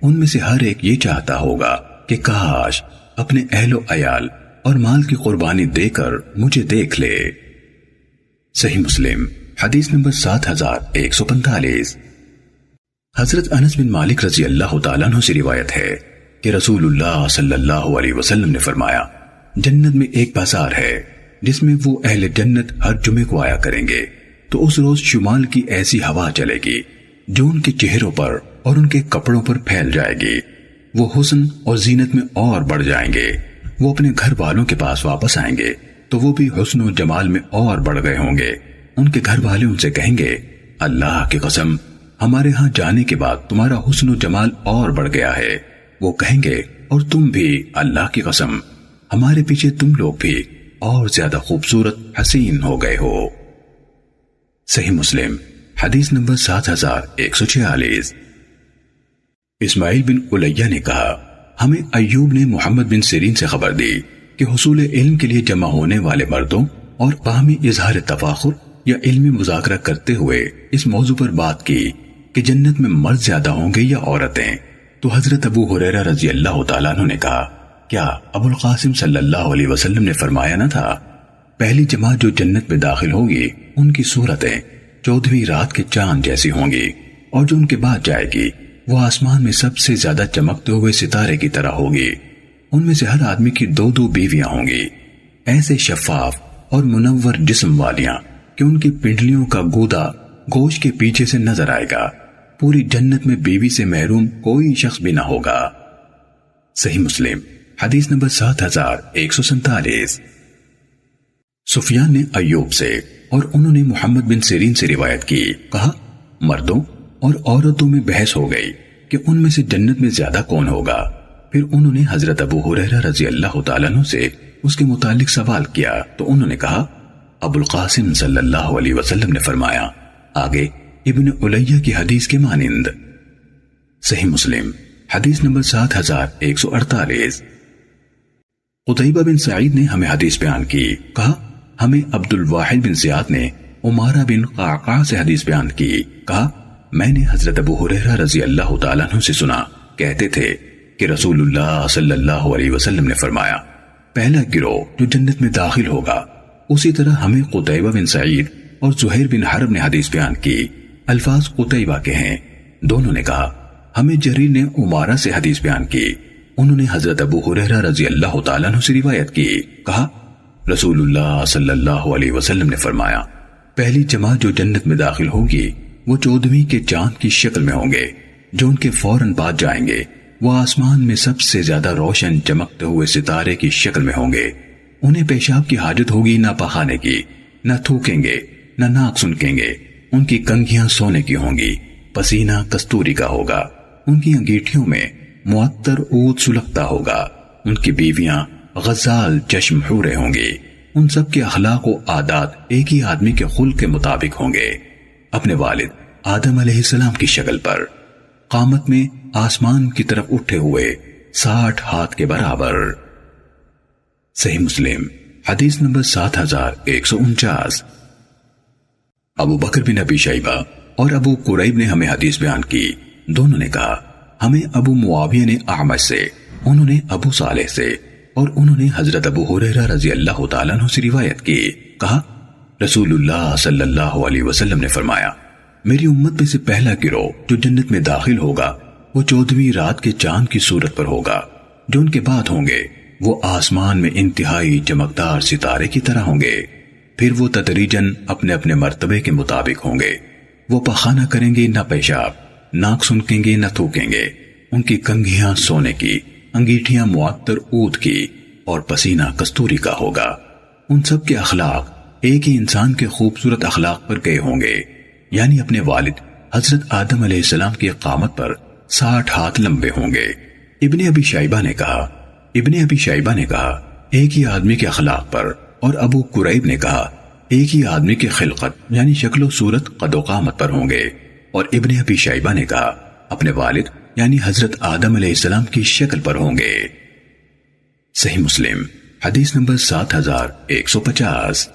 ان میں سے ہر ایک یہ چاہتا ہوگا کہ کاش اپنے اہل و عیال اور مال کی قربانی دے کر مجھے دیکھ لے۔ صحیح مسلم حدیث نمبر 7145۔ حضرت انس بن مالک رضی اللہ تعالیٰ عنہ سے روایت ہے کہ رسول اللہ صلی اللہ علیہ وسلم نے فرمایا، جنت میں ایک بازار ہے جس میں وہ اہل جنت ہر جمعے کو آیا کریں گے، تو اس روز شمال کی ایسی ہوا چلے گی جو ان کے چہروں پر اور ان کے کپڑوں پر پھیل جائے گی، وہ حسن اور زینت میں اور بڑھ جائیں گے، وہ اپنے گھر والوں کے پاس واپس آئیں گے تو وہ بھی حسن و جمال میں اور بڑھ گئے ہوں گے، ان کے گھر والے ان سے کہیں گے، اللہ کی قسم ہمارے ہاں جانے کے بعد تمہارا حسن و جمال اور بڑھ گیا ہے، وہ کہیں گے اور تم بھی، اللہ کی قسم ہمارے پیچھے تم لوگ بھی اور زیادہ خوبصورت حسین ہو گئے ہو۔ صحیح مسلم حدیث نمبر 7146۔ اسماعیل بن الیہ نے کہا، ہمیں ایوب نے محمد بن سیرین سے خبر دی کہ حصول علم کے لیے جمع ہونے والے مردوں اور باہمی اظہار تفاخر یا علمی مذاکرہ کرتے ہوئے اس موضوع پر بات کی کہ جنت میں مرد زیادہ ہوں گے یا عورتیں، تو حضرت ابو ہریرہ رضی اللہ تعالیٰ عنہ نے کہا، کیا ابو القاسم صلی اللہ علیہ وسلم نے فرمایا نہ تھا، پہلی جماعت جو جنت میں داخل ہوگی ان کی صورتیں 14ویں رات کے چاند جیسی ہوں گی، اور جو ان کے بعد جائے گی وہ آسمان میں سب سے زیادہ چمکتے ہوئے ستارے کی طرح ہوگی، ان میں سے ہر آدمی کی 2 بیویاں ہوں گی، ایسے شفاف اور منور جسم والیاں کہ ان کی پنڈلیوں کا گودا گوشت کے پیچھے سے نظر آئے گا، پوری جنت میں بیوی سے محروم کوئی شخص بھی نہ ہوگا۔ صحیح مسلم حدیث نمبر 7147۔ سفیان نے ایوب سے اور انہوں نے محمد بن سیرین سے روایت کی، کہا مردوں اور عورتوں میں بحث ہو گئی کہ ان میں سے جنت میں زیادہ کون ہوگا، پھر انہوں نے حضرت ابو ہریرہ رضی اللہ تعالیٰ عنہ سے اس کے متعلق سوال کیا تو انہوں نے کہا، ابو القاسم صلی اللہ علیہ وسلم نے فرمایا، آگے ابن الیہ کی حدیث کے مانند۔ صحیح مسلم حدیث نمبر 7148۔ قتیبہ بن سعید نے ہمیں حدیث بیان کی، کہا ہمیں عبد الواحد بن زیاد نے عمارہ بن قعقاع سے حدیث بیان کی، کہا میں نے حضرت ابو ہریرہ رضی اللہ تعالیٰ عنہ سے سنا، کہتے تھے کہ رسول اللہ صلی اللہ علیہ وسلم نے فرمایا، پہلا گروہ جو جنت میں داخل ہوگا، اسی طرح ہمیں قتیبہ بن سعید اور زہیر بن حرب نے حدیث بیان کی، الفاظ قتیبہ کے ہیں، دونوں نے کہا ہمیں جریر نے عمارہ سے حدیث بیان کی، انہوں نے حضرت ابو ہریرہ رضی اللہ تعالیٰ عنہ سے روایت کی، کہا رسول اللہ صلی اللہ علیہ وسلم نے فرمایا، پہلی جماعت جو جنت میں داخل ہوگی وہ 14ویں کے چاند کی شکل میں ہوں گے، جو ان کے فوراً بعد جائیں گے وہ آسمان میں سب سے زیادہ روشن چمکتے ہوئے ستارے کی شکل میں ہوں گے، انہیں پیشاب کی حاجت ہوگی نہ پخانے کی، نہ تھوکیں گے نہ ناک سنکیں گے، ان کی کنگھیاں سونے کی ہوں گی، پسینہ کستوری کا ہوگا، ان کی انگیٹھیوں میں معطر عود سلگتا ہوگا، ان کی بیویاں غزال چشم حوریں ہوں گی، ان سب کے اخلاق و عادات ایک ہی آدمی کے خلق کے مطابق ہوں گے، اپنے والد آدم علیہ السلام کی شکل پر، قامت میں آسمان کی طرف اٹھے ہوئے 60 ہاتھ کے برابر۔ صحیح مسلم حدیث نمبر 7149۔ ابو بکر بن ابی شیبہ اور ابو قریب نے ہمیں حدیث بیان کی، دونوں نے کہا ہمیں ابو معاویہ نے اعمش سے، انہوں نے ابو صالح سے، اور انہوں نے حضرت ابو ہریرہ رضی اللہ تعالیٰ عنہ سے روایت کی، کہا رسول اللہ صلی اللہ علیہ وسلم نے فرمایا، میری امت میں سے پہلا گروہ جو جنت میں داخل ہوگا وہ 14ویں رات کے چاند کی صورت پر ہوگا، جو ان کے بعد ہوں گے وہ آسمان میں انتہائی چمکدار ستارے کی طرح ہوں گے، پھر وہ تدریجاً اپنے اپنے مرتبے کے مطابق ہوں گے، وہ پخانہ کریں گے نہ پیشاب، ناک سنکیں گے نہ تھوکیں گے، ان کی کنگھیاں سونے کی، انگیٹھیاں معطر عود کی، اور پسینہ کستوری کا ہوگا، ان سب کے اخلاق ایک ہی انسان کے خوبصورت اخلاق پر گئے ہوں گے، یعنی اپنے والد حضرت آدم علیہ السلام کی قامت پر 60 ہاتھ لمبے ہوں گے۔ ابن ابی شیبہ نے کہا ایک ہی آدمی کے اخلاق پر، اور ابو قریب نے کہا ایک ہی آدمی کی خلقت یعنی شکل و صورت قد و قامت پر ہوں گے، اور ابن ابی شیبہ نے کہا اپنے والد یعنی حضرت آدم علیہ السلام کی شکل پر ہوں گے۔ صحیح مسلم حدیث نمبر 7150۔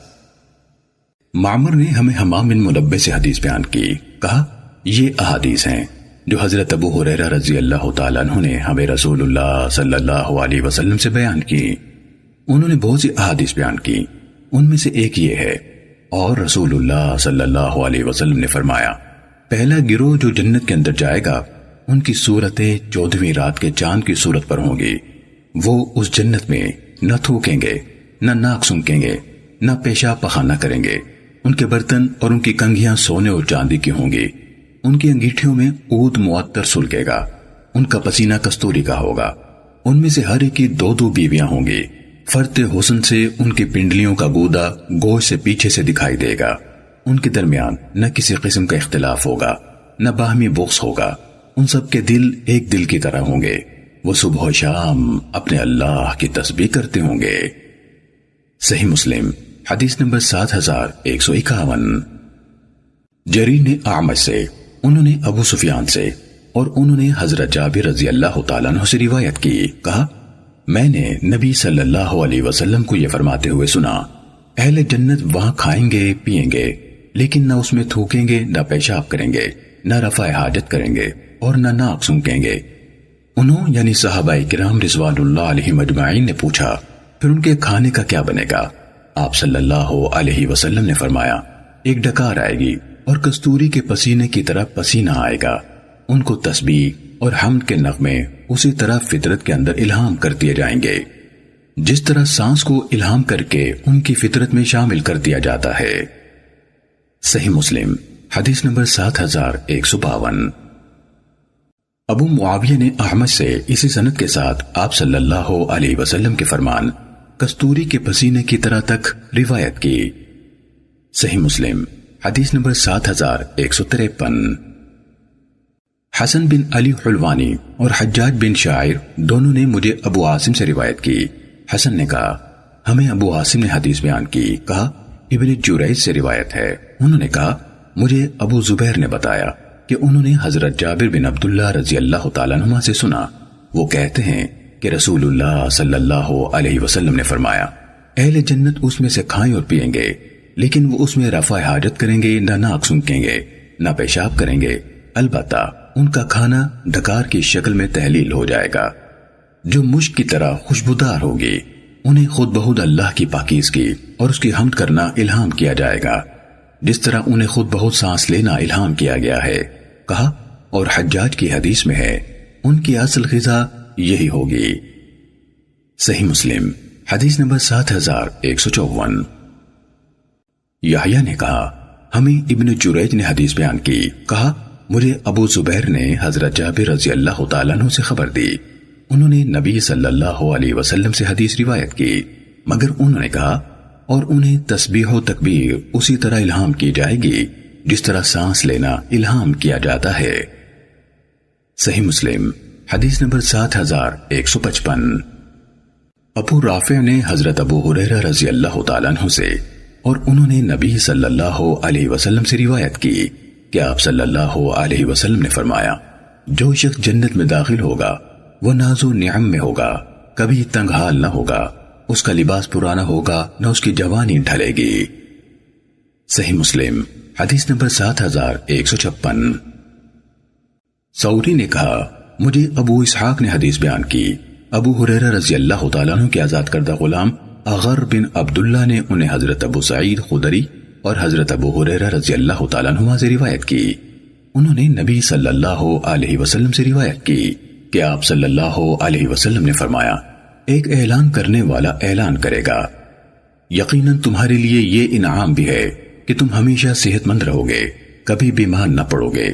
معمر نے ہمیں حمام بن منبہ سے حدیث بیان کی، کہا یہ احادیث ہیں جو حضرت ابو ہریرہ رضی اللہ تعالیٰ عنہ نے ہمیں رسول اللہ صلی اللہ علیہ وسلم سے بیان کی۔ انہوں نے بہت سی احادیث بیان کی، ان میں سے ایک یہ ہے، اور رسول اللہ صلی اللہ علیہ وسلم نے فرمایا، پہلا گروہ جو جنت کے اندر جائے گا ان کی صورتیں 14ویں رات کے چاند کی صورت پر ہوں گی۔ وہ اس جنت میں نہ تھوکیں گے، نہ ناک سونکیں گے، نہ پیشاب پخانہ کریں گے۔ ان کے برتن اور ان کی کنگھیاں سونے اور چاندی کی ہوں گی۔ ان کی انگیٹھیوں میں عود معطر سلگے گا۔ ان کا پسینہ کستوری کا ہوگا۔ ان میں سے ہر ایک کی 2 بیویاں ہوں گی۔ فرط حسن سے ان کی پنڈلیوں کا گودا گوشت سے پیچھے سے دکھائی دے گا۔ ان کے درمیان نہ کسی قسم کا اختلاف ہوگا، نہ باہمی بغض ہوگا۔ ان سب کے دل ایک دل کی طرح ہوں گے۔ وہ صبح و شام اپنے اللہ کی تسبیح کرتے ہوں گے۔ صحیح مسلم حدیث نمبر 7151۔ جریر نے اعمش سے، انہوں نے ابو سفیان سے، اور انہوں نے حضرت جابر رضی اللہ تعالیٰ عنہ سے روایت کی، کہا میں نے نبی صلی اللہ علیہ وسلم کو یہ فرماتے ہوئے سنا، اہل جنت وہاں کھائیں گے پیئیں گے، لیکن نہ اس میں تھوکیں گے، نہ پیشاب کریں گے، نہ رفع حاجت کریں گے، اور نہ ناک سونکیں گے۔ انہوں یعنی صحابہ کرام رضوان اللہ علیہم اجمعین نے پوچھا، پھر ان کے کھانے کا کیا بنے گا؟ آپ صلی اللہ علیہ وسلم نے فرمایا، ایک ڈکار آئے گی اور کستوری کے پسینے کی طرح پسینہ آئے گا۔ ان کو تسبیح اور حمد کے نغمے اسی طرح فطرت کے اندر الہام کر دیے جائیں گے، جس طرح سانس کو الہام کر کے ان کی فطرت میں شامل کر دیا جاتا ہے۔ صحیح مسلم حدیث نمبر 7152۔ ابو معاویہ نے احمد سے اسی سند کے ساتھ آپ صلی اللہ علیہ وسلم کے فرمان کستوری کے پسینے کی طرح تک روایت کی۔ صحیح مسلم حدیث نمبر 7153۔ حسن بن علی حلوانی اور حجاج بن شاعر دونوں نے مجھے ابو عاصم سے روایت کی۔ حسن نے کہا ہمیں ابو عاصم نے حدیث بیان کی، کہا ابن جریج سے روایت ہے۔ انہوں نے کہا مجھے ابو زبیر نے بتایا کہ انہوں نے حضرت جابر بن عبداللہ رضی اللہ تعالیٰ عنہ سے سنا، وہ کہتے ہیں کہ رسول اللہ صلی اللہ علیہ وسلم نے فرمایا، اہل جنت اس میں سے کھائیں اور پئیں گے، لیکن وہ اس میں رفع حاجت کریں گے، نہ ناک سونکیں گے، نہ پیشاب کریں گے، البتہ ان کا کھانا ڈکار کی شکل میں تحلیل ہو جائے گا، جو مشک کی طرح خوشبودار ہوگی۔ انہیں خود بخود اللہ کی پاکیزگی اور اس کی حمد کرنا الہام کیا جائے گا، جس طرح انہیں خود بہت سانس لینا الہام کیا گیا ہے۔ کہا اور حجاج کی حدیث میں ہے ان کی اصل غذا یہی ہوگی۔ صحیح مسلم حدیث نمبر 7154۔ یحییٰ نے کہا ہمیں ابن جریج نے حدیث بیان کی، کہا مجھے ابو زبیر نے حضرت جابر رضی اللہ تعالیٰ عنہ سے خبر دی، انہوں نے نبی صلی اللہ علیہ وسلم سے حدیث روایت کی، مگر انہوں نے کہا اور انہیں تسبیح و تکبیر اسی طرح الہام کی جائے گی جس طرح سانس لینا الہام کیا جاتا ہے۔ صحیح مسلم حدیث نمبر 7155۔ ابو رافع نے حضرت ابو ہریرہ رضی اللہ تعالیٰ عنہ سے اور انہوں نے نبی صلی اللہ علیہ وسلم سے روایت کی کہ آپ صلی اللہ علیہ وسلم نے فرمایا، جو شخص جنت میں داخل ہوگا وہ ناز و نعم میں ہوگا، کبھی تنگ حال نہ ہوگا، اس کا لباس پرانا ہوگا نہ اس کی جوانی ڈھلے گی۔ صحیح مسلم حدیث نمبر 7156۔ ثوری نے کہا مجھے ابو اسحاق نے حدیث بیان کی، ابو ہریرہ رضی اللہ تعالیٰ عنہ کے آزاد کردہ غلام اغر بن عبداللہ نے انہیں حضرت ابو سعید خدری اور حضرت ابو ہریرہ رضی اللہ تعالیٰ عنہ سے روایت کی۔ انہوں نے نبی صلی اللہ علیہ وسلم سے روایت کی کہ آپ صلی اللہ علیہ وسلم نے فرمایا، ایک اعلان کرنے والا اعلان کرے گا، یقیناً تمہارے لیے یہ انعام بھی ہے کہ تم ہمیشہ صحت مند رہو گے، کبھی بیمار نہ پڑو گے،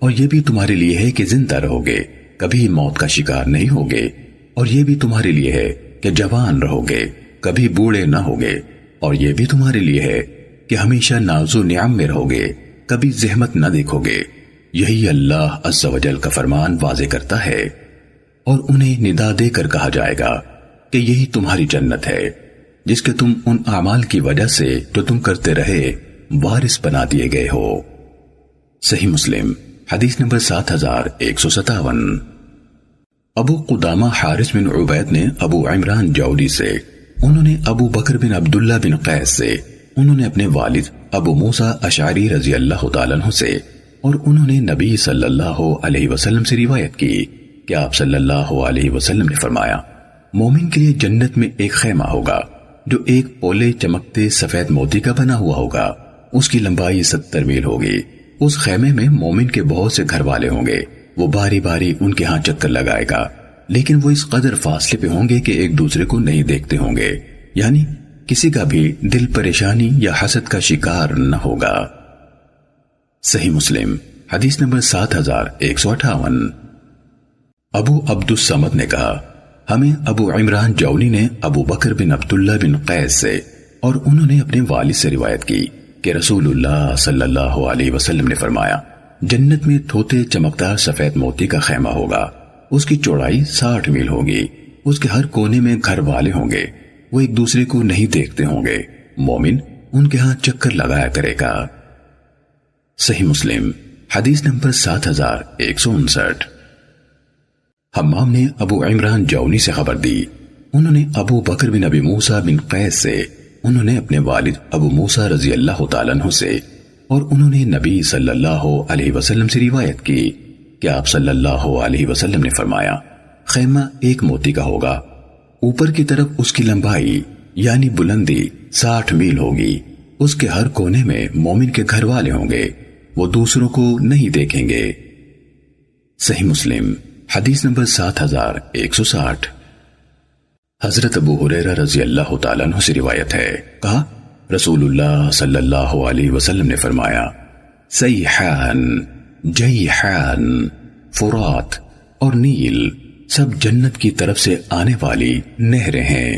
اور یہ بھی تمہارے لیے ہے کہ زندہ رہو گے، کبھی موت کا شکار نہیں ہوگے، اور یہ بھی تمہارے لیے ہے کہ جوان رہو گے، کبھی بوڑھے نہ ہوگے، اور یہ بھی تمہارے لیے ہے کہ ہمیشہ ناز و نعم میں رہو گے، کبھی زحمت نہ دیکھو گے۔ یہی اللہ عز و جل کا فرمان واضح کرتا ہے، اور انہیں ندا دے کر کہا جائے گا کہ یہی تمہاری جنت ہے جس کے تم ان اعمال کی وجہ سے جو تم کرتے رہے وارث بنا دیے گئے ہو۔ صحیح مسلم حدیث نمبر 7157۔ ابو قدامہ حارث بن عبید نے ابو عمران جولی سے، انہوں نے ابو بکر بن عبداللہ بن قیس سے، انہوں نے اپنے والد ابو موسیٰ اشعری رضی اللہ تعالیٰ عنہ سے، اور انہوں نے نبی صلی اللہ علیہ وسلم سے روایت کی کہ آپ صلی اللہ علیہ وسلم نے فرمایا، مومن کے لیے جنت میں ایک خیمہ ہوگا جو ایک پولے چمکتے سفید موتی کا بنا ہوا ہوگا، اس کی لمبائی 70 میل ہوگی۔ اس خیمے میں مومن کے بہت سے گھر والے ہوں گے، وہ باری باری ان کے ہاں چکر لگائے گا، لیکن وہ اس قدر فاصلے پہ ہوں گے کہ ایک دوسرے کو نہیں دیکھتے ہوں گے، یعنی کسی کا بھی دل پریشانی یا حسد کا شکار نہ ہوگا۔ صحیح مسلم حدیث نمبر 7158۔ ابو عبد الصمد نے کہا، ہمیں ابو عمران جولی نے ابو بکر بن عبداللہ بن قیس سے، اور انہوں نے اپنے والد سے روایت کی کہ رسول اللہ صلی اللہ علیہ وسلم نے فرمایا، جنت میں تھوتے چمکدار سفید موتی کا خیمہ ہوگا، اس کی چوڑائی 60 میل ہوگی، اس کے ہر کونے میں گھر والے ہوں گے، وہ ایک دوسرے کو نہیں دیکھتے ہوں گے، مومن ان کے ہاں چکر لگایا کرے گا۔ صحیح مسلم حدیث نمبر 7159۔ حمام نے ابو عمران جونی سے خبر دی، انہوں نے ابو بکر بن ابی موسیٰ بن قیس سے، انہوں نے اپنے والد ابو موسیٰ رضی اللہ تعالیٰ عنہ سے، اور انہوں نے نبی صلی اللہ علیہ وسلم سے روایت کی کہ آپ صلی اللہ علیہ وسلم نے فرمایا، خیمہ ایک موتی کا ہوگا، اوپر کی طرف اس کی لمبائی یعنی بلندی 60 میل ہوگی، اس کے ہر کونے میں مومن کے گھر والے ہوں گے، وہ دوسروں کو نہیں دیکھیں گے۔ صحیح مسلم حدیث نمبر 7160۔ حضرت ابو ہریرہ رضی اللہ تعالیٰ عنہ سے روایت ہے، کہا رسول اللہ صلی اللہ علیہ وسلم نے فرمایا، سیحان، جیحان، فرات اور نیل سب جنت کی طرف سے آنے والی نہریں ہیں۔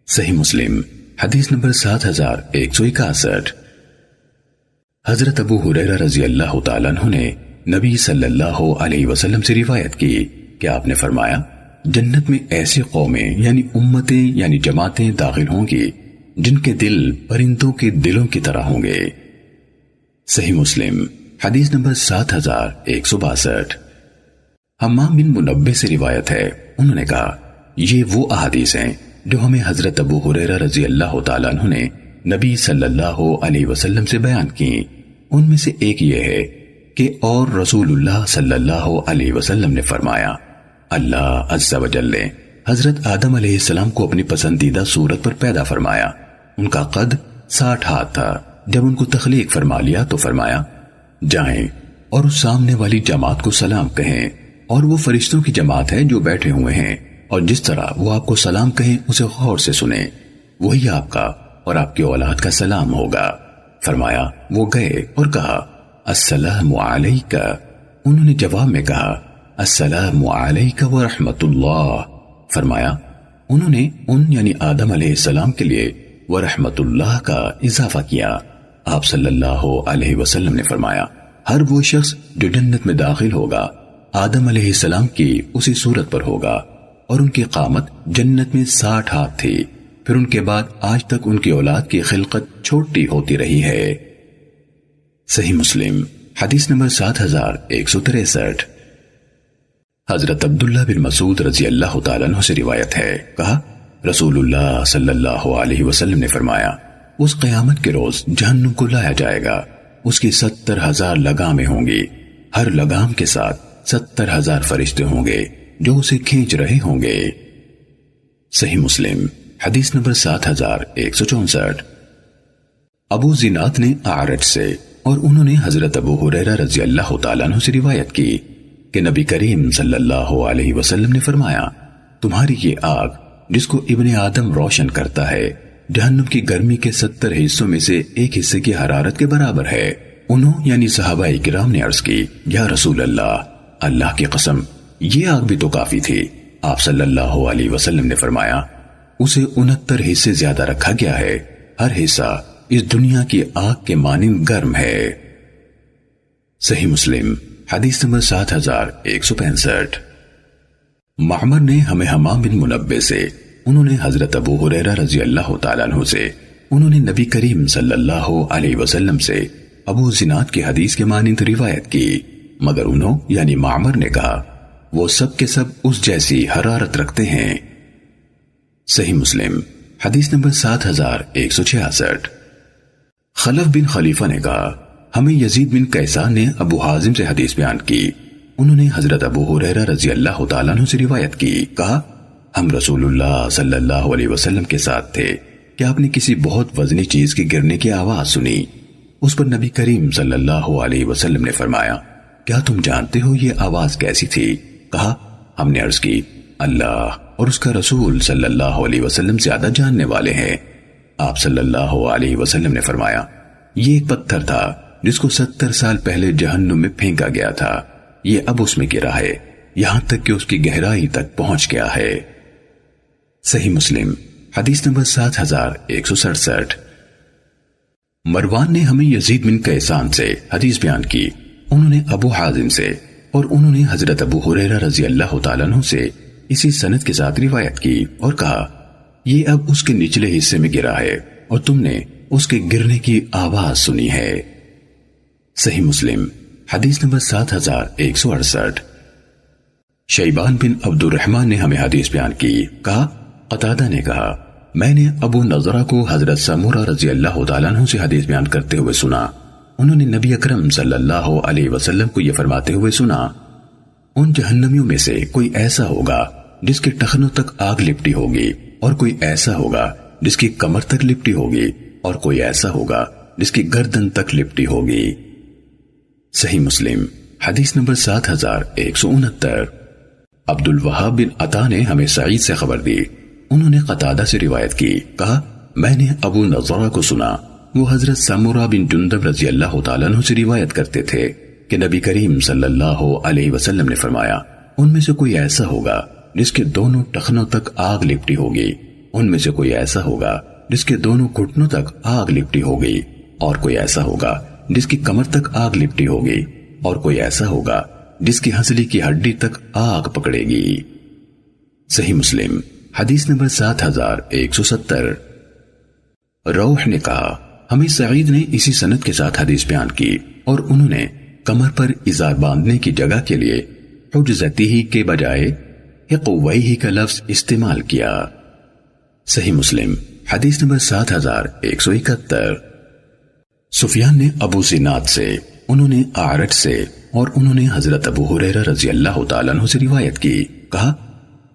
صحیح مسلم حدیث نمبر 7161۔ حضرت ابو ہریرہ رضی اللہ تعالیٰ عنہ نے نبی صلی اللہ علیہ وسلم سے روایت کی کہ آپ نے فرمایا، جنت میں ایسی قومیں یعنی امتیں یعنی جماعتیں داخل ہوں گی جن کے دل پرندوں کے دلوں کی طرح ہوں گے۔ صحیح مسلم حدیث نمبر 7162۔ حمام بن منبہ سے روایت ہے، انہوں نے کہا، یہ وہ احادیث ہیں جو ہمیں حضرت ابو ہریرہ رضی اللہ تعالیٰ عنہ نے نبی صلی اللہ علیہ وسلم سے بیان کی۔ ان میں سے ایک یہ ہے کہ اور رسول اللہ صلی اللہ علیہ وسلم نے فرمایا، اللہ عز و جل نے حضرت آدم علیہ السلام کو اپنی پسندیدہ صورت پر پیدا فرمایا، ان کا قد 60 ہاتھ تھا، جب ان کو تخلیق فرما لیا تو فرمایا، جائیں اور اس سامنے والی جماعت کو سلام کہیں، اور وہ فرشتوں کی جماعت ہے جو بیٹھے ہوئے ہیں، اور جس طرح وہ آپ کو سلام کہیں اسے غور سے سنیں، وہی آپ کا اور آپ کی اولاد کا سلام ہوگا۔ فرمایا وہ گئے اور کہا، السلام علیکہ، انہوں نے جواب میں کہا، السلام علیکہ ورحمت اللہ۔ فرمایا انہوں نے ان یعنی آدم علیہ السلام کے لیے ورحمت اللہ کا اضافہ کیا۔ آپ صلی اللہ علیہ وسلم نے فرمایا، ہر وہ شخص جو جنت میں داخل ہوگا آدم علیہ السلام کی اسی صورت پر ہوگا، اور ان کی قامت جنت میں 60 ہاتھ تھی، پھر ان کے بعد آج تک ان کی اولاد کی خلقت چھوٹی ہوتی رہی ہے۔ صحیح مسلم حدیث نمبر 7163۔ حضرت عبداللہ بن مسعود رضی اللہ تعالیٰ عنہ سے روایت ہے، کہا رسول اللہ صلی اللہ علیہ وسلم نے فرمایا، اس قیامت کے روز جہنم کو لایا جائے گا، اس کی 70,000 لگامیں ہوں گی، ہر لگام کے ساتھ 70,000 فرشتے ہوں گے جو اسے کھینچ رہے ہوں گے۔ صحیح مسلم حدیث نمبر 7164۔ ابو زناد نے اعرج سے، اور انہوں نے حضرت ابو ہریرہ رضی اللہ تعالیٰ عنہ سے روایت کی کہ نبی کریم صلی اللہ علیہ وسلم نے فرمایا، تمہاری یہ آگ جس کو ابن آدم روشن کرتا ہے جہنم کی گرمی کے 70 حصوں میں سے ایک حصے کی حرارت کے برابر ہے۔ انہوں یعنی صحابہ کرام نے عرض کی، یا رسول اللہ، اللہ کی قسم یہ آگ بھی تو کافی تھی۔ آپ صلی اللہ علیہ وسلم نے فرمایا، اسے 69 حصے زیادہ رکھا گیا ہے، ہر حصہ اس دنیا کی آگ کے مانند گرم ہے۔ صحیح مسلم حدیث نمبر 7165۔ معمر نے ہمیں حمام بن منبہ سے، انہوں نے حضرت ابو ہریرہ رضی اللہ تعالیٰ عنہ سے، انہوں نے نبی کریم صلی اللہ علیہ وسلم سے ابو زناد کی حدیث کے مانند روایت کی، مگر انہوں یعنی معمر نے کہا، وہ سب کے سب اس جیسی حرارت رکھتے ہیں۔ صحیح مسلم حدیث نمبر 7166۔ خلف بن خلیفہ نے کہا ہمیں یزید بن کیسان نے ابو حازم سے حدیث بیان کی، انہوں نے حضرت ابو ہریرہ رضی اللہ تعالیٰ عنہ سے روایت کی، کہا ہم رسول اللہ صلی اللہ علیہ وسلم کے ساتھ تھے کہ آپ نے کسی بہت وزنی چیز کی گرنے کی آواز سنی۔ اس پر نبی کریم صلی اللہ علیہ وسلم نے فرمایا کیا تم جانتے ہو یہ آواز کیسی تھی؟ کہا ہم نے عرض کی اللہ اور اس کا رسول صلی اللہ علیہ وسلم زیادہ جاننے والے ہیں۔ آپ صلی اللہ علیہ وسلم نے فرمایا یہ ایک پتھر تھا جس کو 70 سال پہلے جہنم میں پھینکا گیا تھا، یہ اب اس میں گرا ہے یہاں تک کہ اس کی گہرائی تک پہنچ گیا ہے۔ صحیح مسلم حدیث نمبر 7167۔ مروان نے ہمیں یزید بن کیسان سے حدیث بیان کی، انہوں نے ابو حازم سے اور انہوں نے حضرت ابو ہریرہ رضی اللہ تعالیٰ عنہ سے اسی سند کے ساتھ روایت کی اور کہا یہ اب اس کے نچلے حصے میں گرا ہے اور تم نے اس کے گرنے کی آواز سنی ہے۔ صحیح مسلم حدیث نمبر 7168۔ شیبان بن عبد الرحمن نے ہمیں حدیث بیان کی، کہا قتادہ نے کہا میں نے ابو نضرہ کو حضرت سمورہ رضی اللہ تعالیٰ عنہ سے حدیث بیان کرتے ہوئے سنا، انہوں نے نبی اکرم صلی اللہ علیہ وسلم کو یہ فرماتے ہوئے سنا ان جہنمیوں میں سے کوئی ایسا ہوگا جس کے ٹخنوں تک آگ لپٹی ہوگی، اور کوئی ایسا ہوگا جس کی کمر تک لپٹی ہوگی، اور کوئی ایسا ہوگا جس کی گردن تک لپٹی ہوگی۔ صحیح مسلم حدیث نمبر 7169۔ عبد الوہاب بن عطا نے ہمیں سعید سے خبر دی، انہوں نے قتادہ سے روایت کی، کہا میں نے ابو نضرہ کو سنا، وہ حضرت سمورہ بن جندب رضی اللہ تعالیٰ عنہ سے روایت کرتے تھے کہ نبی کریم صلی اللہ علیہ وسلم نے فرمایا ان میں سے کوئی ایسا ہوگا جس کے دونوں ٹخنوں تک آگ لپٹی ہوگی، ان میں سے کوئی ایسا ہوگا جس کے دونوں گھٹنوں تک آگ لپٹی ہوگی، اور کوئی ایسا ہوگا جس کی کمر تک آگ لپٹی ہوگی، اور کوئی ایسا ہوگا جس کی ہنسلی کی ہڈی تک آگ پکڑے گی۔ صحیح مسلم حدیث نمبر 7170۔ روح نے کہا ہمیں سعید نے اسی سند کے ساتھ حدیث بیان کی، اور انہوں نے کمر پر ازار باندھنے کی جگہ کے لیے حجزتی کے بجائے حقویہ کا لفظ استعمال کیا۔ صحیح مسلم حدیث نمبر 7171۔ سفیان نے ابو زناد سے، انہوں نے اعرج سے اور انہوں نے حضرت ابو ہریرہ رضی اللہ تعالیٰ عنہ سے روایت کی، کہا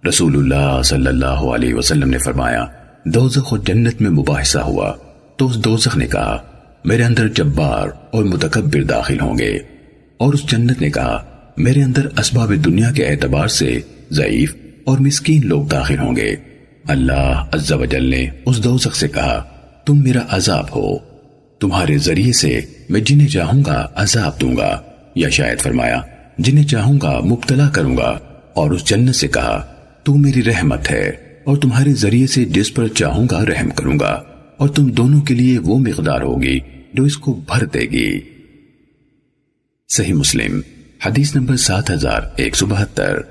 رسول اللہ صلی اللہ علیہ وسلم نے فرمایا دوزخ و جنت میں مباحثہ ہوا تو اس دوزخ نے کہا میرے اندر جبار اور متکبر داخل ہوں گے، اور اس جنت نے کہا میرے اندر اسباب دنیا کے اعتبار سے ضعیف اور مسکین لوگ داخل ہوں گے۔ اللہ عز و جل نے اس دوزخ سے کہا تم میرا عذاب ہو، تمہارے ذریعے سے میں جنہیں چاہوں گا عذاب دوں گا، یا شاید فرمایا جنہیں چاہوں گا مبتلا کروں گا، اور اس جنت سے کہا تو میری رحمت ہے اور تمہارے ذریعے سے جس پر چاہوں گا رحم کروں گا، اور تم دونوں کے لیے وہ مقدار ہوگی جو اس کو بھر دے گی۔ صحیح مسلم حدیث نمبر 7172۔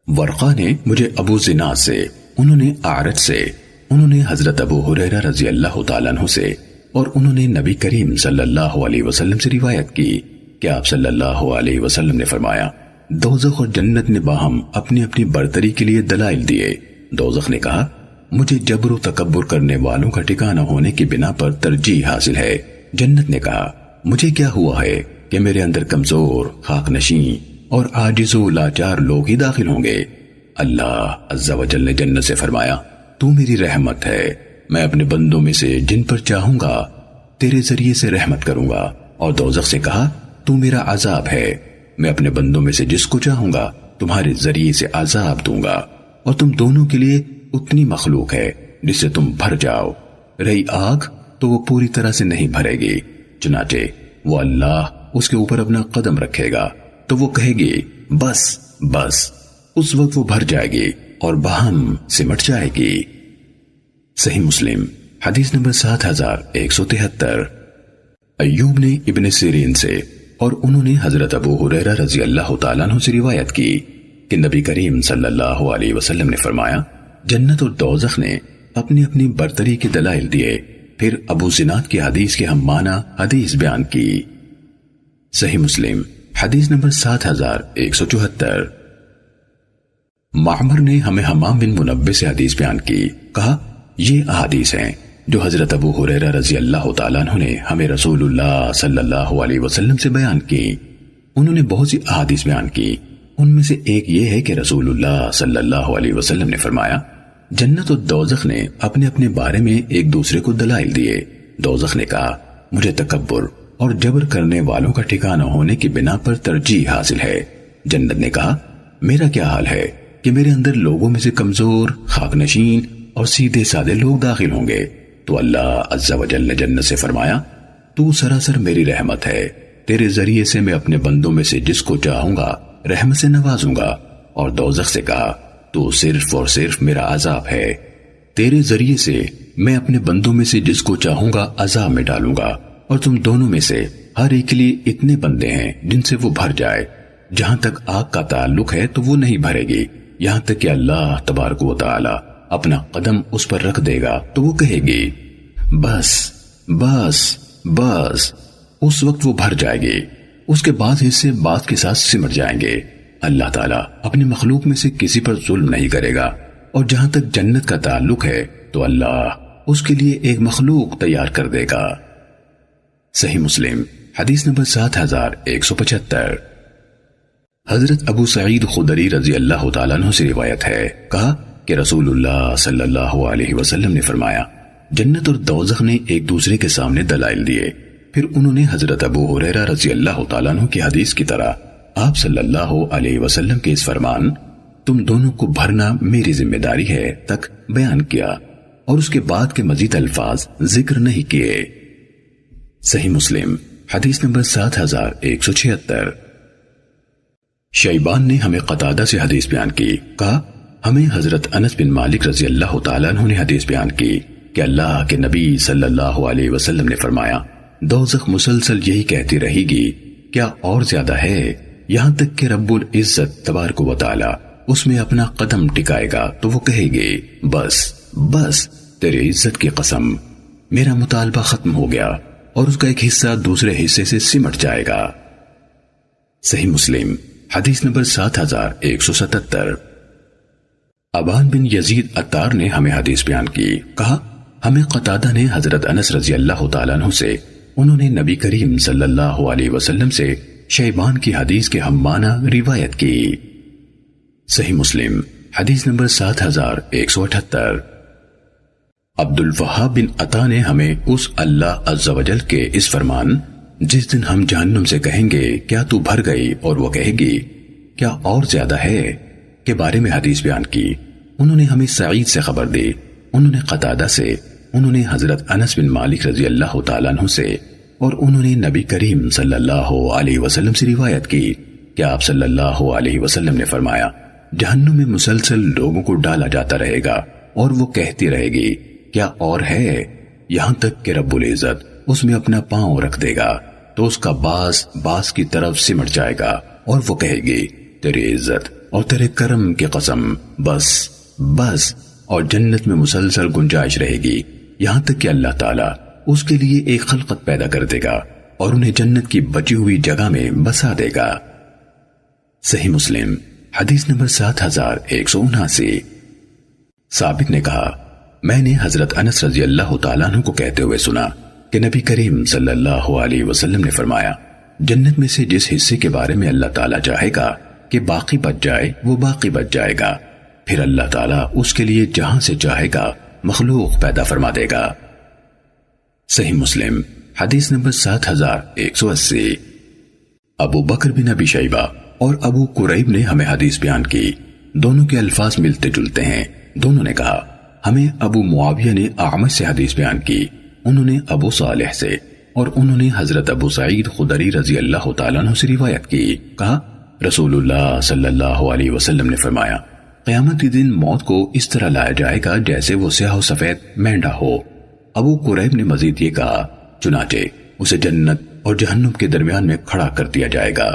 ورقہ نے مجھے ابو زناد سے، انہوں نے اعرج سے، انہوں نے حضرت ابو ہریرہ رضی اللہ تعالیٰ عنہ سے اور انہوں نے نبی کریم صلی اللہ علیہ وسلم سے روایت کی کہ آپ صلی اللہ علیہ وسلم نے فرمایا دوزخ اور جنت نے باہم اپنی اپنی برتری کے لیے دلائل دیے۔ دوزخ نے کہا مجھے جبر و تکبر کرنے والوں کا ٹھکانہ ہونے کی بنا پر ترجیح حاصل ہے۔ جنت نے کہا مجھے کیا ہوا ہے کہ میرے اندر کمزور، خاک نشین اور عاجز و لاچار لوگ ہی داخل ہوں گے۔ اللہ عز و جل نے جنت سے فرمایا تو میری رحمت ہے، میں اپنے بندوں میں سے جن پر چاہوں گا تیرے ذریعے سے رحمت کروں گا، اور دوزخ سے کہا تو میرا عذاب ہے، میں اپنے بندوں میں سے جس کو چاہوں گا تمہارے ذریعے سے عذاب دوں گا، اور تم دونوں کے لیے اتنی مخلوق ہے جس سے تم بھر جاؤ۔ رہی آگ تو وہ پوری طرح سے نہیں بھرے گی، چنانچہ وہ اللہ اس کے اوپر اپنا قدم رکھے گا تو وہ کہے گی بس بس، اس وقت وہ بھر جائے گی اور باہم سمٹ جائے گی۔ صحیح مسلم حدیث نمبر 7173۔ ایوب نے ابن سیرین سے اور انہوں نے حضرت ابو ہریرہ رضی اللہ تعالیٰ عنہ سے روایت کی کہ نبی کریم صلی اللہ علیہ وسلم نے فرمایا جنت اور دوزخ نے اپنی اپنی برتری کے دلائل دیے، پھر ابو زناد کی حدیث کے ہم معنی حدیث بیان کی۔ صحیح مسلم حدیث نمبر 7174۔ معمر نے ہمیں حمام بن منبہ سے حدیث بیان کی، کہا یہ احادیث ہیں جو حضرت ابو ہریرہ رضی اللہ تعالیٰ عنہ نے ہمیں رسول اللہ صلی اللہ علیہ وسلم سے بیان کی۔ انہوں نے بہت سی احادیث بیان کی، ان میں سے ایک یہ ہے کہ رسول اللہ صلی اللہ علیہ وسلم نے فرمایا، جنت اور دوزخ نے اپنے اپنے بارے میں ایک دوسرے کو دلائل دیے۔ دوزخ نے کہا مجھے تکبر اور جبر کرنے والوں کا ٹھکانہ ہونے کی بنا پر ترجیح حاصل ہے۔ جنت نے کہا میرا کیا حال ہے کہ میرے اندر لوگوں میں سے کمزور، خاک نشین اور سیدھے سادے لوگ داخل ہوں گے۔ تو اللہ عز و جل نے جنت سے فرمایا تو سراسر میری رحمت ہے، تیرے ذریعے سے میں اپنے بندوں میں سے جس کو چاہوں گا رحمت سے نوازوں گا۔ اور دوزخ سے کہا تو صرف اور صرف میرا عذاب ہے، تیرے ذریعے سے میں اپنے بندوں میں سے جس کو چاہوں گا عذاب میں ڈالوں گا، اور تم دونوں میں سے ہر ایک کے لیے اتنے بندے ہیں جن سے وہ بھر جائے۔ جہاں تک آگ کا تعلق ہے تو وہ نہیں بھرے گی، یہاں تک کہ اللہ تبارک و تعالی اپنا قدم اس پر رکھ دے گا تو وہ کہے گی بس بس بس، اس وقت وہ بھر جائے گی۔ اس کے بعد حصے بعد کے ساتھ سمٹ جائیں گے۔ اللہ تعالیٰ اپنی مخلوق میں سے کسی پر ظلم نہیں کرے گا، اور جہاں تک جنت کا تعلق ہے تو اللہ اس کے لیے ایک مخلوق تیار کر دے گا۔ صحیح مسلم حدیث نمبر 7175۔ حضرت ابو سعید خدری رضی اللہ تعالیٰ عنہ سے روایت ہے، کہا کہ رسول اللہ صلی اللہ علیہ وسلم نے فرمایا جنت اور دوزخ نے ایک دوسرے کے سامنے دلائل دیے، پھر انہوں نے حضرت ابو ہریرہ رضی اللہ تعالیٰ عنہ کی حدیث کی طرح آپ صلی اللہ علیہ وسلم کے اس فرمان تم دونوں کو بھرنا میری ذمہ داری ہے تک بیان کیا، اور اس کے بعد کے مزید الفاظ ذکر نہیں کیے۔ صحیح مسلم حدیث نمبر 7176۔ شیبان نے ہمیں قتادہ سے حدیث بیان کی، کہا ہمیں حضرت انس بن مالک رضی اللہ تعالیٰ عنہ نے حدیث بیان کی کہ اللہ کے نبی صلی اللہ علیہ وسلم نے فرمایا دوزخ مسلسل یہی کہتی رہے گی کیا اور زیادہ ہے، یہاں تک کہ رب العزت تبارک و تعالی اس میں اپنا قدم ٹکائے گا تو وہ کہے گی بس بس، تیرے عزت کی قسم، میرا مطالبہ ختم ہو گیا، اور اس کا ایک حصہ دوسرے حصے سے سمٹ جائے گا۔ صحیح مسلم حدیث نمبر 7177۔ ابان بن یزید عطار نے ہمیں حدیث بیان کی، کہا ہمیں قتادہ نے حضرت انس رضی اللہ تعالیٰ عنہ سے، انہوں نے نبی کریم صلی اللہ علیہ وسلم سے شیبان کی حدیث کے ہم معنی روایت کی۔ صحیح مسلم حدیث نمبر 7178۔ عبد الوہاب بن عطا نے ہمیں اس اللہ عز و جل کے اس فرمان جس دن ہم جہنم سے کہیں گے کیا تو بھر گئی اور وہ کہے گی کیا اور زیادہ ہے کے بارے میں حدیث بیان کی۔ انہوں نے ہمیں سعید سے خبر دی، انہوں نے قتادہ سے، انہوں نے حضرت انس بن مالک رضی اللہ تعالیٰ عنہ سے، اور انہوں نے نبی کریم صلی اللہ علیہ وسلم سے روایت کی کہ آپ صلی اللہ علیہ وسلم نے فرمایا جہنم میں مسلسل لوگوں کو ڈالا جاتا رہے گا اور وہ کہتی رہے گی کیا اور ہے، یہاں تک کہ رب العزت اس میں اپنا پاؤں رکھ دے گا تو اس کا باز کی طرف سمٹ جائے گا اور وہ کہے گی تیری عزت اور تیرے کرم کی قسم، بس بس، اور جنت میں مسلسل گنجائش رہے گی یہاں تک کہ اللہ تعالیٰ اس کے لیے ایک خلقت پیدا کر دے گا اور انہیں جنت کی بچی ہوئی جگہ میں بسا دے گا۔ صحیح مسلم حدیث نمبر 7179۔ ثابت نے کہا میں نے حضرت انس رضی اللہ تعالیٰ عنہ کو کہتے ہوئے سنا کہ نبی کریم صلی اللہ علیہ وسلم نے فرمایا جنت میں سے جس حصے کے بارے میں اللہ تعالیٰ چاہے گا کہ باقی بچ جائے وہ باقی بچ جائے گا، پھر اللہ تعالیٰ اس کے لیے جہاں سے چاہے گا مخلوق پیدا فرما دے گا۔ صحیح مسلم حدیث نمبر 7180۔ ابو بکر بن ابی شیبہ اور ابو قریب نے ہمیں حدیث بیان کی، دونوں کے الفاظ ملتے جلتے ہیں۔ دونوں نے کہا ہمیں ابو معاویہ نے اعمش سے حدیث بیان کی، انہوں نے ابو صالح سے، اور انہوں نے حضرت ابو سعید خدری رضی اللہ تعالیٰ عنہ سے روایت کی، کہا رسول اللہ صلی اللہ علیہ وسلم نے فرمایا قیامت کے دن موت کو اس طرح لایا جائے گا جیسے وہ سیاہ و سفید مینڈا ہو۔ ابو قریب نے مزید یہ کہا چنانچہ اسے جنت اور جہنم کے درمیان میں کھڑا کر دیا جائے گا۔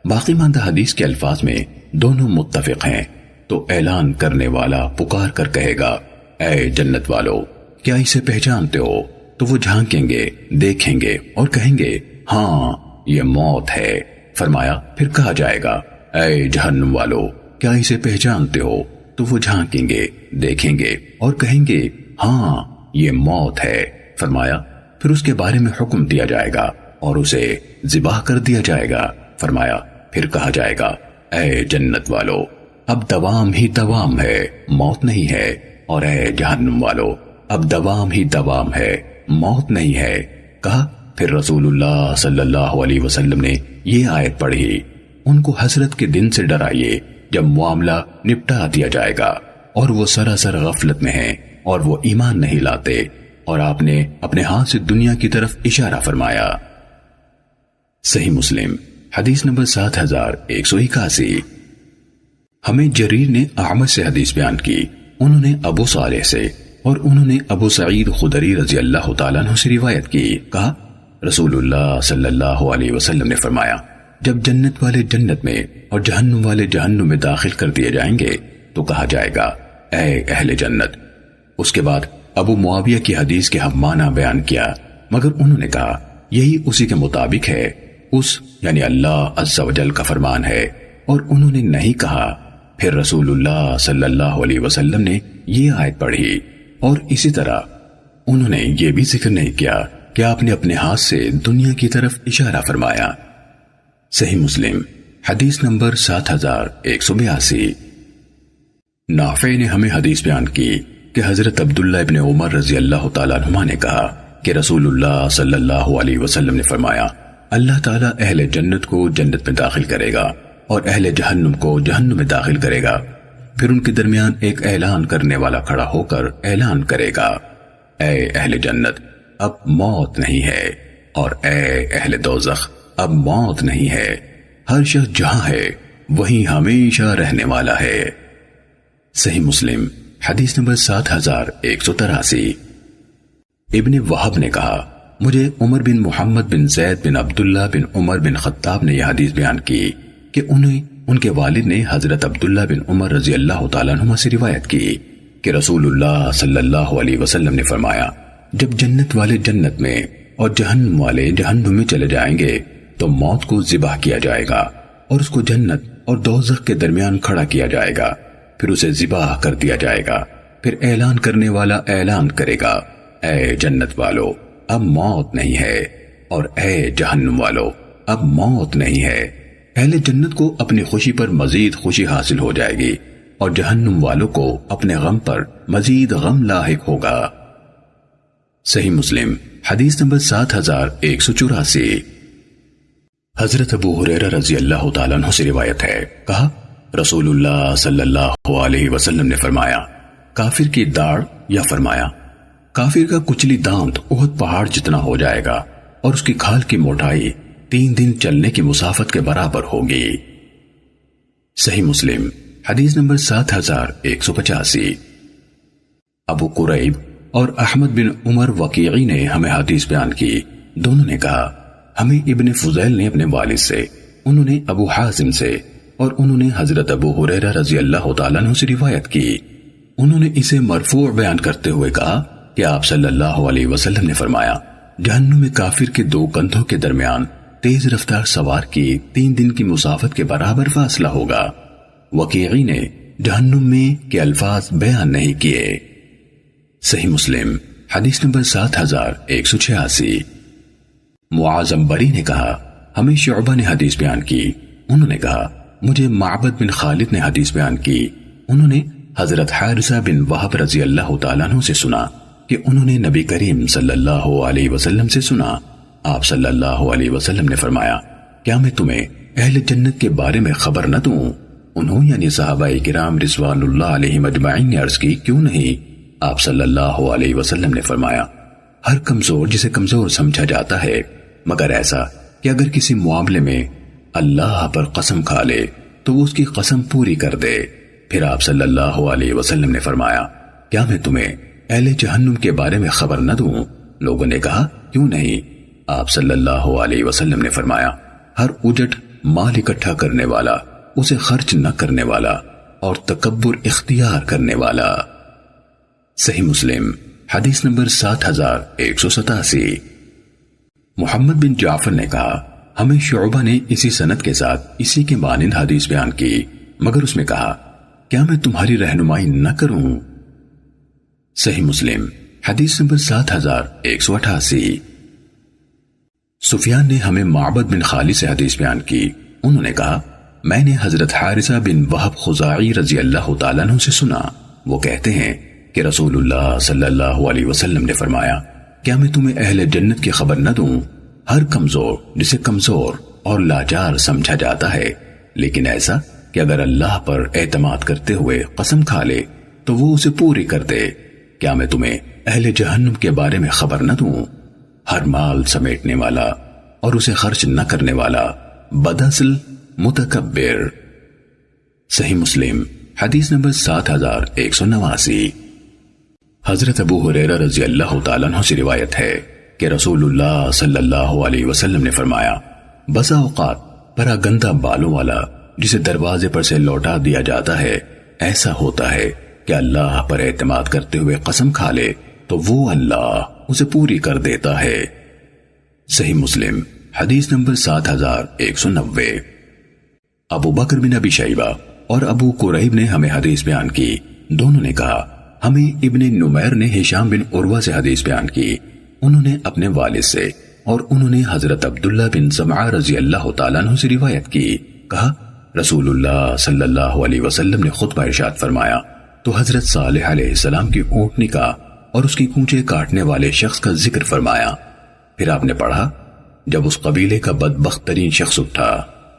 باقی ماندہ حدیث کے الفاظ میں دونوں متفق ہیں، تو اعلان کرنے والا پکار کر کہے گا اے جنت والو کیا اسے پہچانتے ہو؟ تو وہ جھانکیں گے، دیکھیں گے اور کہیں گے ہاں یہ موت ہے، فرمایا پھر کہا جائے گا اے جہنم والو کیا اسے پہچانتے ہو؟ تو وہ جھانکیں گے، دیکھیں گے اور کہیں گے ہاں یہ موت ہے۔ فرمایا پھر اس کے بارے میں حکم دیا جائے گا اور اسے ذبح کر دیا جائے گا۔ فرمایا پھر کہا جائے گا اے جنت والو اب دوام ہی دوام ہے، موت نہیں ہے، اور اے جہنم والو اب دوام ہی دوام ہے، موت نہیں ہے۔ کہا پھر رسول اللہ صلی اللہ علیہ وسلم نے یہ آیت پڑھی، ان کو حسرت کے دن سے ڈرائیے جب معاملہ نپٹا دیا جائے گا اور وہ سراسر غفلت میں ہیں اور وہ ایمان نہیں لاتے، اور آپ نے اپنے ہاتھ سے دنیا کی طرف اشارہ فرمایا۔ صحیح مسلم حدیث نمبر 7181۔ ہمیں جریر نے اعمش سے حدیث بیان کی، انہوں نے ابو صالح سے اور انہوں نے ابو سعید خدری رضی اللہ تعالیٰ عنہ سے روایت کی، کہا رسول اللہ صلی اللہ علیہ وسلم نے فرمایا جب جنت والے جنت میں اور جہنم والے جہنم میں داخل کر دیے جائیں گے تو کہا جائے گا اے اہل جنت۔ اس کے بعد ابو معاویہ کی حدیث کے ہم معنی بیان کیا، مگر انہوں نے کہا یہی اسی کے مطابق ہے، اس یعنی اللہ عز و جل کا فرمان ہے، اور انہوں نے نہیں کہا۔ پھر رسول اللہ صلی اللہ علیہ وسلم نے یہ آیت پڑھی، اور اسی طرح انہوں نے یہ بھی ذکر نہیں کیا کہ آپ نے اپنے ہاتھ سے دنیا کی طرف اشارہ فرمایا۔ صحیح مسلم حدیث نمبر 7182۔ نافع نے ہمیں حدیث بیان کی کہ حضرت عبداللہ ابن عمر رضی اللہ تعالیٰ عنہما نے کہا کہ رسول اللہ صلی اللہ علیہ وسلم نے فرمایا اللہ تعالیٰ اہل جنت کو جنت میں داخل کرے گا اور اہل جہنم کو جہنم میں داخل کرے گا، پھر ان کے درمیان ایک اعلان کرنے والا کھڑا ہو کر اعلان کرے گا اے اہل جنت اب موت نہیں ہے، اور اے اہل دوزخ اب موت نہیں ہے، ہر شخص جہاں ہے وہیں ہمیشہ رہنے والا ہے۔ صحیح مسلم حدیث نمبر 7183۔ ابن وہب نے کہا مجھے عمر بن محمد بن زید بن عبداللہ بن عمر بن خطاب نے یہ حدیث بیان کی کہ انہیں ان کے والد نے حضرت عبداللہ بن عمر رضی اللہ تعالیٰ عنہما سے روایت کی کہ رسول اللہ صلی اللہ علیہ وسلم نے فرمایا جب جنت والے جنت میں اور جہنم والے جہنم میں چلے جائیں گے تو موت کو ذبح کیا جائے گا اور اس کو جنت اور دوزخ کے درمیان کھڑا کیا جائے گا، پھر اسے ذبح کر دیا جائے گا، پھر اعلان کرنے والا اعلان کرے گا اے جنت والو اب موت نہیں ہے، اور اے جہنم والو اب موت نہیں ہے۔ اہل جنت کو اپنی خوشی پر مزید خوشی حاصل ہو جائے گی اور جہنم والوں کو اپنے غم پر مزید غم لاحق ہوگا۔ صحیح مسلم حدیث نمبر 7184۔ حضرت ابو ہریرہ رضی اللہ تعالیٰ عنہ سے روایت ہے، کہا رسول اللہ صلی اللہ علیہ وسلم نے فرمایا کافر کی داڑھ، یا فرمایا کافر کا کچلی دانت احد پہاڑ جتنا ہو جائے گا اور اس کی کھال کی موٹائی 3 دن چلنے کی مسافت کے برابر ہوگی۔ صحیح مسلم حدیث نمبر 7185۔ ابو قریب اور احمد بن عمر وقیعی نے ہمیں حدیث بیان کی، دونوں نے کہا ہمیں ابن فضیل نے اپنے والد سے، انہوں نے ابو حازم سے، اور انہوں نے حضرت ابو ہریرہ رضی اللہ تعالیٰ عنہ سے روایت کی، انہوں نے اسے مرفوع بیان کرتے ہوئے کہا کہ آپ صلی اللہ علیہ وسلم نے فرمایا جہنم میں کافر کے 2 کندھوں کے درمیان تیز رفتار سوار کی 3 دن کی مسافت کے برابر فاصلہ ہوگا۔ وقیعی نے جہنم میں کے الفاظ بیان نہیں کیے۔ صحیح مسلم حدیث نمبر 7186۔ معاذ عنبری نے کہا ہمیں شعبہ نے حدیث بیان کی، انہوں نے کہا مجھے معبد بن خالد نے حدیث بیان کی، انہوں نے حضرت حارثہ بن وہب رضی اللہ تعالیٰ عنہ سے سنا کہ انہوں نے نبی کریم صلی اللہ علیہ وسلم سے سنا، آپ صلی اللہ علیہ وسلم نے فرمایا کیا میں تمہیں اہل جنت کے بارے میں خبر نہ دوں؟ انہوں یعنی صحابہ کرام رضوان اللہ علیہم اجمعین نے عرض کی کیوں نہیں؟ آپ صلی اللہ علیہ وسلم نے فرمایا ہر کمزور جسے کمزور سمجھا جاتا ہے، مگر ایسا کہ اگر کسی معاملے میں اللہ پر قسم کھا لے تو وہ اس کی قسم پوری کر دے۔ پھر آپ صلی اللہ علیہ وسلم نے فرمایا کیا میں تمہیں اہل جہنم کے بارے میں خبر نہ دوں؟ لوگوں نے کہا کیوں نہیں؟ آپ صلی اللہ علیہ وسلم نے فرمایا ہر اجٹ مال اکٹھا کرنے والا، اسے خرچ نہ کرنے والا اور تکبر اختیار کرنے والا۔ صحیح مسلم حدیث نمبر 7187۔ محمد بن جعفر نے کہا ہمیں شعبہ نے اسی سند کے ساتھ اسی کے مانند حدیث بیان کی، مگر اس میں کہا کیا میں تمہاری رہنمائی نہ کروں؟ صحیح مسلم حدیث نمبر 7188۔ سفیان نے ہمیں معبد بن خالی سے حدیث بیان کی، انہوں نے کہا میں نے حضرت حارثہ بن وہب خزاعی رضی اللہ تعالیٰ عنہ سے سنا، وہ کہتے ہیں کہ رسول اللہ صلی اللہ علیہ وسلم نے فرمایا کیا میں تمہیں اہل جنت کی خبر نہ دوں؟ ہر کمزور جسے کمزور اور لاچار سمجھا جاتا ہے، لیکن ایسا کہ اگر اللہ پر اعتماد کرتے ہوئے قسم کھا لے تو وہ اسے پوری کر دے۔ کیا میں تمہیں اہل جہنم کے بارے میں خبر نہ دوں؟ ہر مال سمیٹنے والا اور اسے خرچ نہ کرنے والا، بداصل متکبر۔ صحیح مسلم حدیث نمبر 7189۔ حضرت ابو ہریرہ رضی اللہ تعالیٰ عنہ سے روایت ہے کہ رسول اللہ صلی اللہ علیہ وسلم نے فرمایا بسا اوقات پراگندہ بالوں والا جسے دروازے پر سے لوٹا دیا جاتا ہے ایسا ہوتا ہے کہ اللہ پر اعتماد کرتے ہوئے قسم کھا لے تو وہ اللہ اسے پوری کر دیتا ہے۔ صحیح مسلم حدیث نمبر 7190۔ ابو بکر بن ابی شیبہ اور ابو قریب نے ہمیں حدیث بیان کی، دونوں نے کہا ہمیں ابن نمیر نے ہشام بن عروہ سے حدیث بیان کی، انہوں نے اپنے والد سے اور انہوں نے حضرت عبداللہ بن زمعہ رضی اللہ تعالیٰ عنہ سے روایت کی، کہا رسول اللہ صلی اللہ علیہ وسلم نے خطبہ ارشاد فرمایا تو حضرت صالح علیہ السلام کی اونٹنی کا اور اس کی کونچے کاٹنے والے شخص کا ذکر فرمایا، پھر آپ نے پڑھا جب اس قبیلے کا بدبخت ترین شخص اٹھا،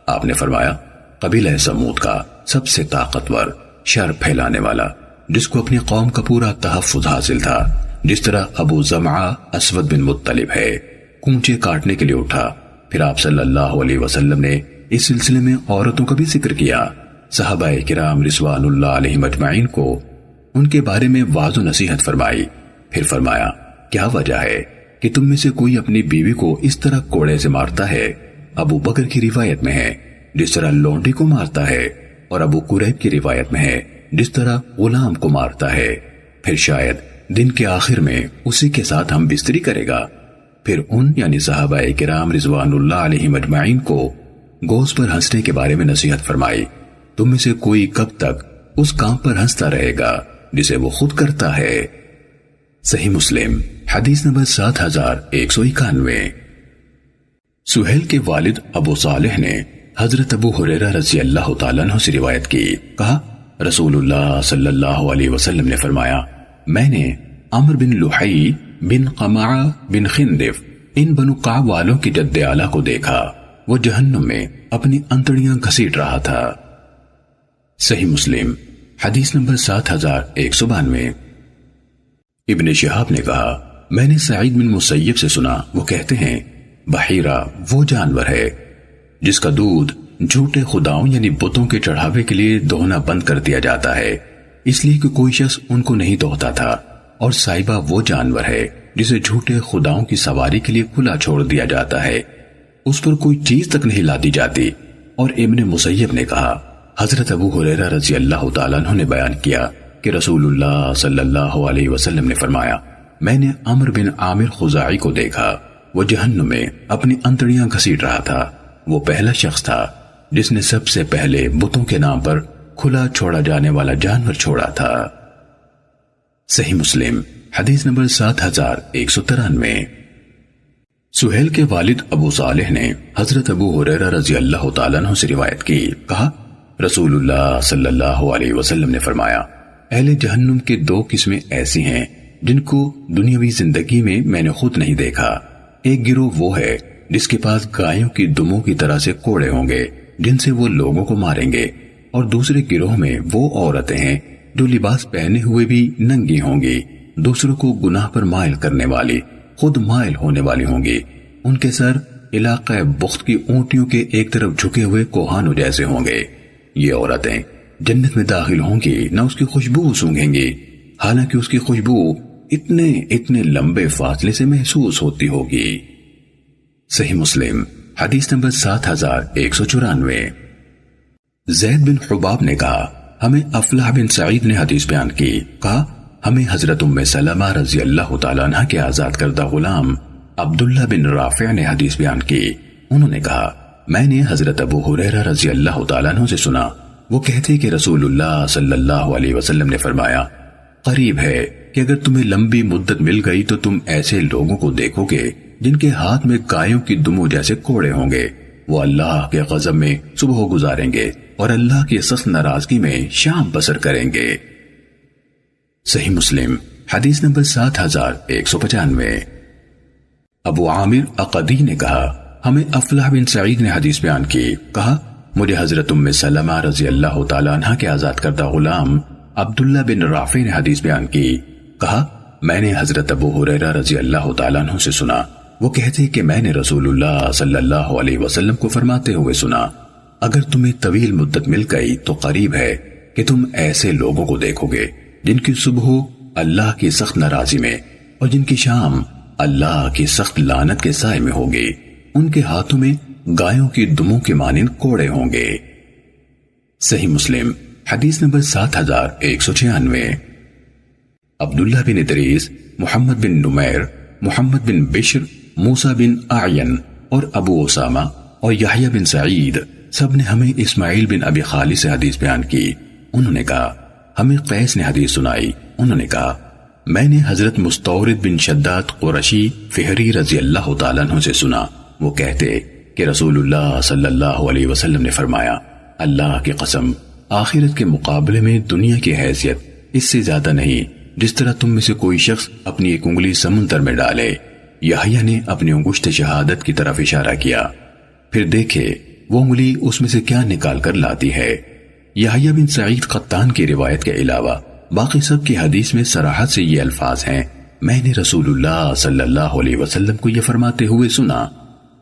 آپ نے فرمایا قبیلہ سمود کا سب سے طاقتور شر پھیلانے والا جس کو اپنی قوم کا پورا تحفظ حاصل تھا، جس طرح ابو زمعہ اسود بن مطلب ہے کونچے کاٹنے کے لیے اٹھا۔ پھر آپ صلی اللہ علیہ وسلم نے اس سلسلے میں عورتوں کا بھی ذکر کیا، صحابہ کرام رضوان اللہ علیہم اجمعین کو ان کے بارے میں واعظ و نصیحت فرمائی، پھر فرمایا کیا وجہ ہے کہ تم میں سے کوئی اپنی بیوی کو اس طرح کوڑے سے مارتا ہے؟ ابو بکر کی روایت میں ہے جس طرح لونڈی کو مارتا ہے، اور ابو قریب کی روایت میں ہے جس طرح غلام کو مارتا ہے، پھر شاید دن کے آخر میں اسی کے ساتھ ہم بستری کرے گا۔ پھر ان یعنی صحابہ کرام رضوان اللہ علیہم اجمعین کو گوشت پر ہنسنے کے بارے میں نصیحت فرمائی، تم میں سے کوئی کب تک اس کام پر ہنستا رہے گا جسے وہ خود کرتا ہے؟ صحیح مسلم حدیث نمبر 7191۔ سہیل کے والد ابو صالح نے حضرت ابو ہریرہ رضی اللہ تعالیٰ عنہ سے روایت کی، کہا رسول اللہ صلی اللہ علیہ وسلم نے فرمایا میں نے عمر بن لحی بن قمعہ بن خندف ان بنو قعب والوں کی جد اعلیٰ کو دیکھا، وہ جہنم میں اپنی انتڑیاں گھسیٹ رہا تھا۔ صحیح مسلم حدیث نمبر 7192۔ ابن شہاب نے کہا میں نے سعید بن مسیب سے سنا، وہ کہتے ہیں بحیرہ وہ جانور ہے جس کا دودھ جھوٹے خداؤں یعنی بتوں کے چڑھاوے کے لیے دوہنا بند کر دیا جاتا ہے، اس لیے کہ کوئی شخص ان کو نہیں دوہتا تھا، اور سائبہ وہ جانور ہے جسے جھوٹے خداؤں کی سواری کے لیے کھلا چھوڑ دیا جاتا ہے، اس پر کوئی چیز تک نہیں لادی جاتی۔ اور ابن مسیب نے کہا حضرت ابو ہریرہ رضی اللہ تعالیٰ عنہ نے بیان کیا کہ رسول اللہ صلی اللہ علیہ وسلم نے فرمایا میں نے عمر بن عامر خزاعی کو دیکھا، وہ جہنم میں اپنی انتڑیاں گھسیٹ رہا تھا، وہ پہلا شخص تھا جس نے سب سے پہلے بتوں کے نام پر کھلا چھوڑا جانے والا جانور چھوڑا تھا۔ صحیح مسلم حدیث نمبر 7193۔ سہیل کے والد ابو صالح نے حضرت ابو ہریرہ رضی اللہ تعالیٰ عنہ سے روایت کی، کہا رسول اللہ صلی اللہ علیہ وسلم نے فرمایا اہل جہنم کے دو قسمیں ایسی ہیں جن کو دنیاوی زندگی میں میں نے خود نہیں دیکھا۔ ایک گروہ وہ ہے جس کے پاس گایوں کی دموں کی طرح سے کوڑے ہوں گے جن سے وہ لوگوں کو ماریں گے، اور دوسرے گروہ میں وہ عورتیں ہیں جو لباس پہنے ہوئے بھی ننگی ہوں گی، دوسروں کو گناہ پر مائل کرنے والی، خود مائل ہونے والی ہوں گی، ان کے سر علاقہ بخت کی اونٹیوں کے ایک طرف جھکے ہوئے کوہانوں جیسے ہوں گے۔ یہ عورتیں جنت میں داخل ہوں گی، نہ اس کی خوشبو سونگھیں گی، حالانکہ اس کی خوشبو اتنے لمبے فاصلے سے محسوس ہوتی ہوگی۔ صحیح مسلم حدیث نمبر 7194۔ زید بن حباب نے کہا ہمیں افلاح بن سعید نے حدیث بیان کی، کہا ہمیں حضرت ام سلمہ رضی اللہ تعالیٰ عنہ کے آزاد کردہ غلام عبداللہ بن رافع نے حدیث بیان کی، انہوں نے کہا میں نے حضرت ابو ہریرہ رضی اللہ تعالیٰ عنہ سے سنا، وہ کہتے کہ رسول اللہ صلی اللہ علیہ وسلم نے فرمایا قریب ہے کہ اگر تمہیں لمبی مدت مل گئی تو تم ایسے لوگوں کو دیکھو گے جن کے ہاتھ میں گایوں کی دموں جیسے کوڑے ہوں گے، وہ اللہ کے غضب میں صبح گزاریں گے اور اللہ کی سخت ناراضگی میں شام بسر کریں گے۔ صحیح مسلم حدیث نمبر 7195۔ ابو عامر عقدی نے کہا ہمیں افلاح بن سعید نے حدیث بیان کی، کہا مجھے حضرت ام سلمہ رضی اللہ تعالیٰ عنہ کے آزاد کردہ غلام عبداللہ بن رافع نے حدیث بیان کی، کہا میں نے حضرت ابو ہریرہ رضی اللہ تعالیٰ عنہ سے سنا، وہ کہتے کہ میں نے رسول اللہ صلی اللہ علیہ وسلم کو فرماتے ہوئے سنا اگر تمہیں طویل مدت مل گئی تو قریب ہے کہ تم ایسے لوگوں کو دیکھو گے جن کی صبح اللہ کی سخت ناراضی میں اور جن کی شام اللہ کی سخت لعنت کے سائے میں ہوگی، ان کے ہاتھوں میں گایوں کی دموں کے مانند کوڑے ہوں گے۔ صحیح مسلم حدیث نمبر 7196۔ عبداللہ بن ادریس، محمد بن نمیر، محمد بن بشر، موسیٰ بن اعین اور ابو اسامہ اور یحییٰ بن سعید سب نے ہمیں اسماعیل بن ابی خالد سے حدیث بیان کی۔ انہوں نے کہا ہمیں قیس نے حدیث سنائی، انہوں نے کہا میں نے حضرت مستورد بن شداد قرشی فہری رضی اللہ تعالیٰ عنہ سے سنا، وہ کہتے کہ رسول اللہ صلی اللہ علیہ وسلم نے فرمایا اللہ کی قسم آخرت کے مقابلے میں دنیا کی حیثیت اس سے زیادہ نہیں جس طرح تم میں سے کوئی شخص اپنی ایک انگلی سمندر میں ڈالے۔ یحییٰ نے اپنی انگشت شہادت کی طرف اشارہ کیا، پھر دیکھے وہ انگلی اس میں سے کیا نکال کر لاتی ہے۔ یحییٰ بن سعید قطان کی روایت کے علاوہ باقی سب کی حدیث میں صراحت سے یہ الفاظ ہیں میں نے رسول اللہ صلی اللہ علیہ وسلم کو یہ فرماتے ہوئے سنا،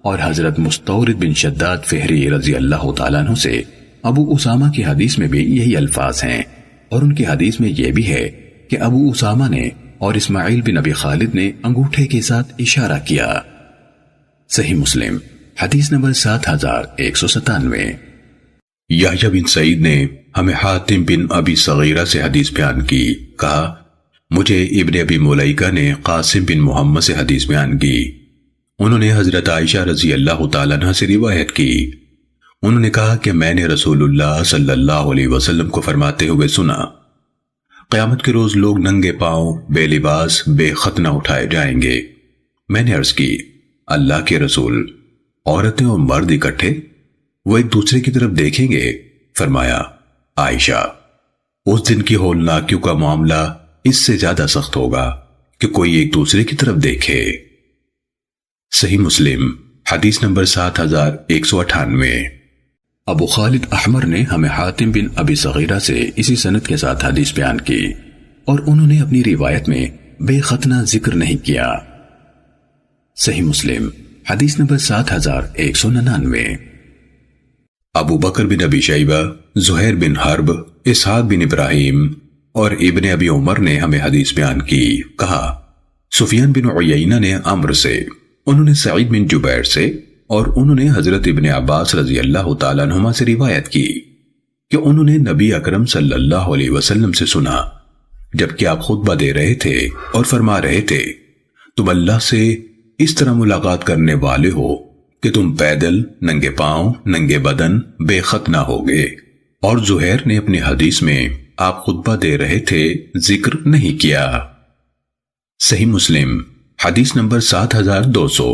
اور حضرت مستورد بن شداد فہری رضی اللہ تعالیٰ عنہ سے ابو اسامہ کی حدیث میں بھی یہی الفاظ ہیں، اور ان کی حدیث میں یہ بھی ہے کہ ابو اسامہ نے اور اسماعیل بن ابی خالد نے انگوٹھے کے ساتھ اشارہ کیا۔ صحیح مسلم حدیث نمبر 7197۔ یحییٰ بن سعید نے ہمیں حاتم بن ابی صغیرہ سے حدیث بیان کی، کہا مجھے ابن ابی ملیکہ نے قاسم بن محمد سے حدیث بیان کی، انہوں نے حضرت عائشہ رضی اللہ تعالیٰ عنہ سے روایت کی، انہوں نے کہا کہ میں نے رسول اللہ صلی اللہ علیہ وسلم کو فرماتے ہوئے سنا قیامت کے روز لوگ ننگے پاؤں بے لباس بے ختنہ اٹھائے جائیں گے۔ میں نے عرض کی اللہ کے رسول عورتیں اور مرد اکٹھے وہ ایک دوسرے کی طرف دیکھیں گے؟ فرمایا عائشہ اس دن کی ہولناکیوں کا معاملہ اس سے زیادہ سخت ہوگا کہ کوئی ایک دوسرے کی طرف دیکھے۔ صحیح مسلم حدیث نمبر 7198۔ ابو خالد احمر نے ہمیں حاتم بن ابی صغیرہ سے اسی سند کے ساتھ حدیث بیان کی، اور انہوں نے اپنی روایت میں بے ختنہ ذکر نہیں کیا۔ صحیح مسلم حدیث نمبر 7199۔ ابو بکر بن ابی شیبہ، زہیر بن حرب، اسحاق بن ابراہیم اور ابن ابی عمر نے ہمیں حدیث بیان کی، کہا سفیان بن عیینہ نے عمرو سے، انہوں نے سعید بن جبیر سے، اور انہوں نے حضرت ابن عباس رضی اللہ تعالیٰ عنہما سے روایت کی کہ انہوں نے نبی اکرم صلی اللہ علیہ وسلم سے سنا جبکہ آپ خطبہ دے رہے تھے اور فرما رہے تھے تم اللہ سے اس طرح ملاقات کرنے والے ہو کہ تم پیدل ننگے پاؤں ننگے بدن بے ختنہ ہوگے، اور زہیر نے اپنی حدیث میں آپ خطبہ دے رہے تھے ذکر نہیں کیا۔ صحیح مسلم حدیث نمبر 7200۔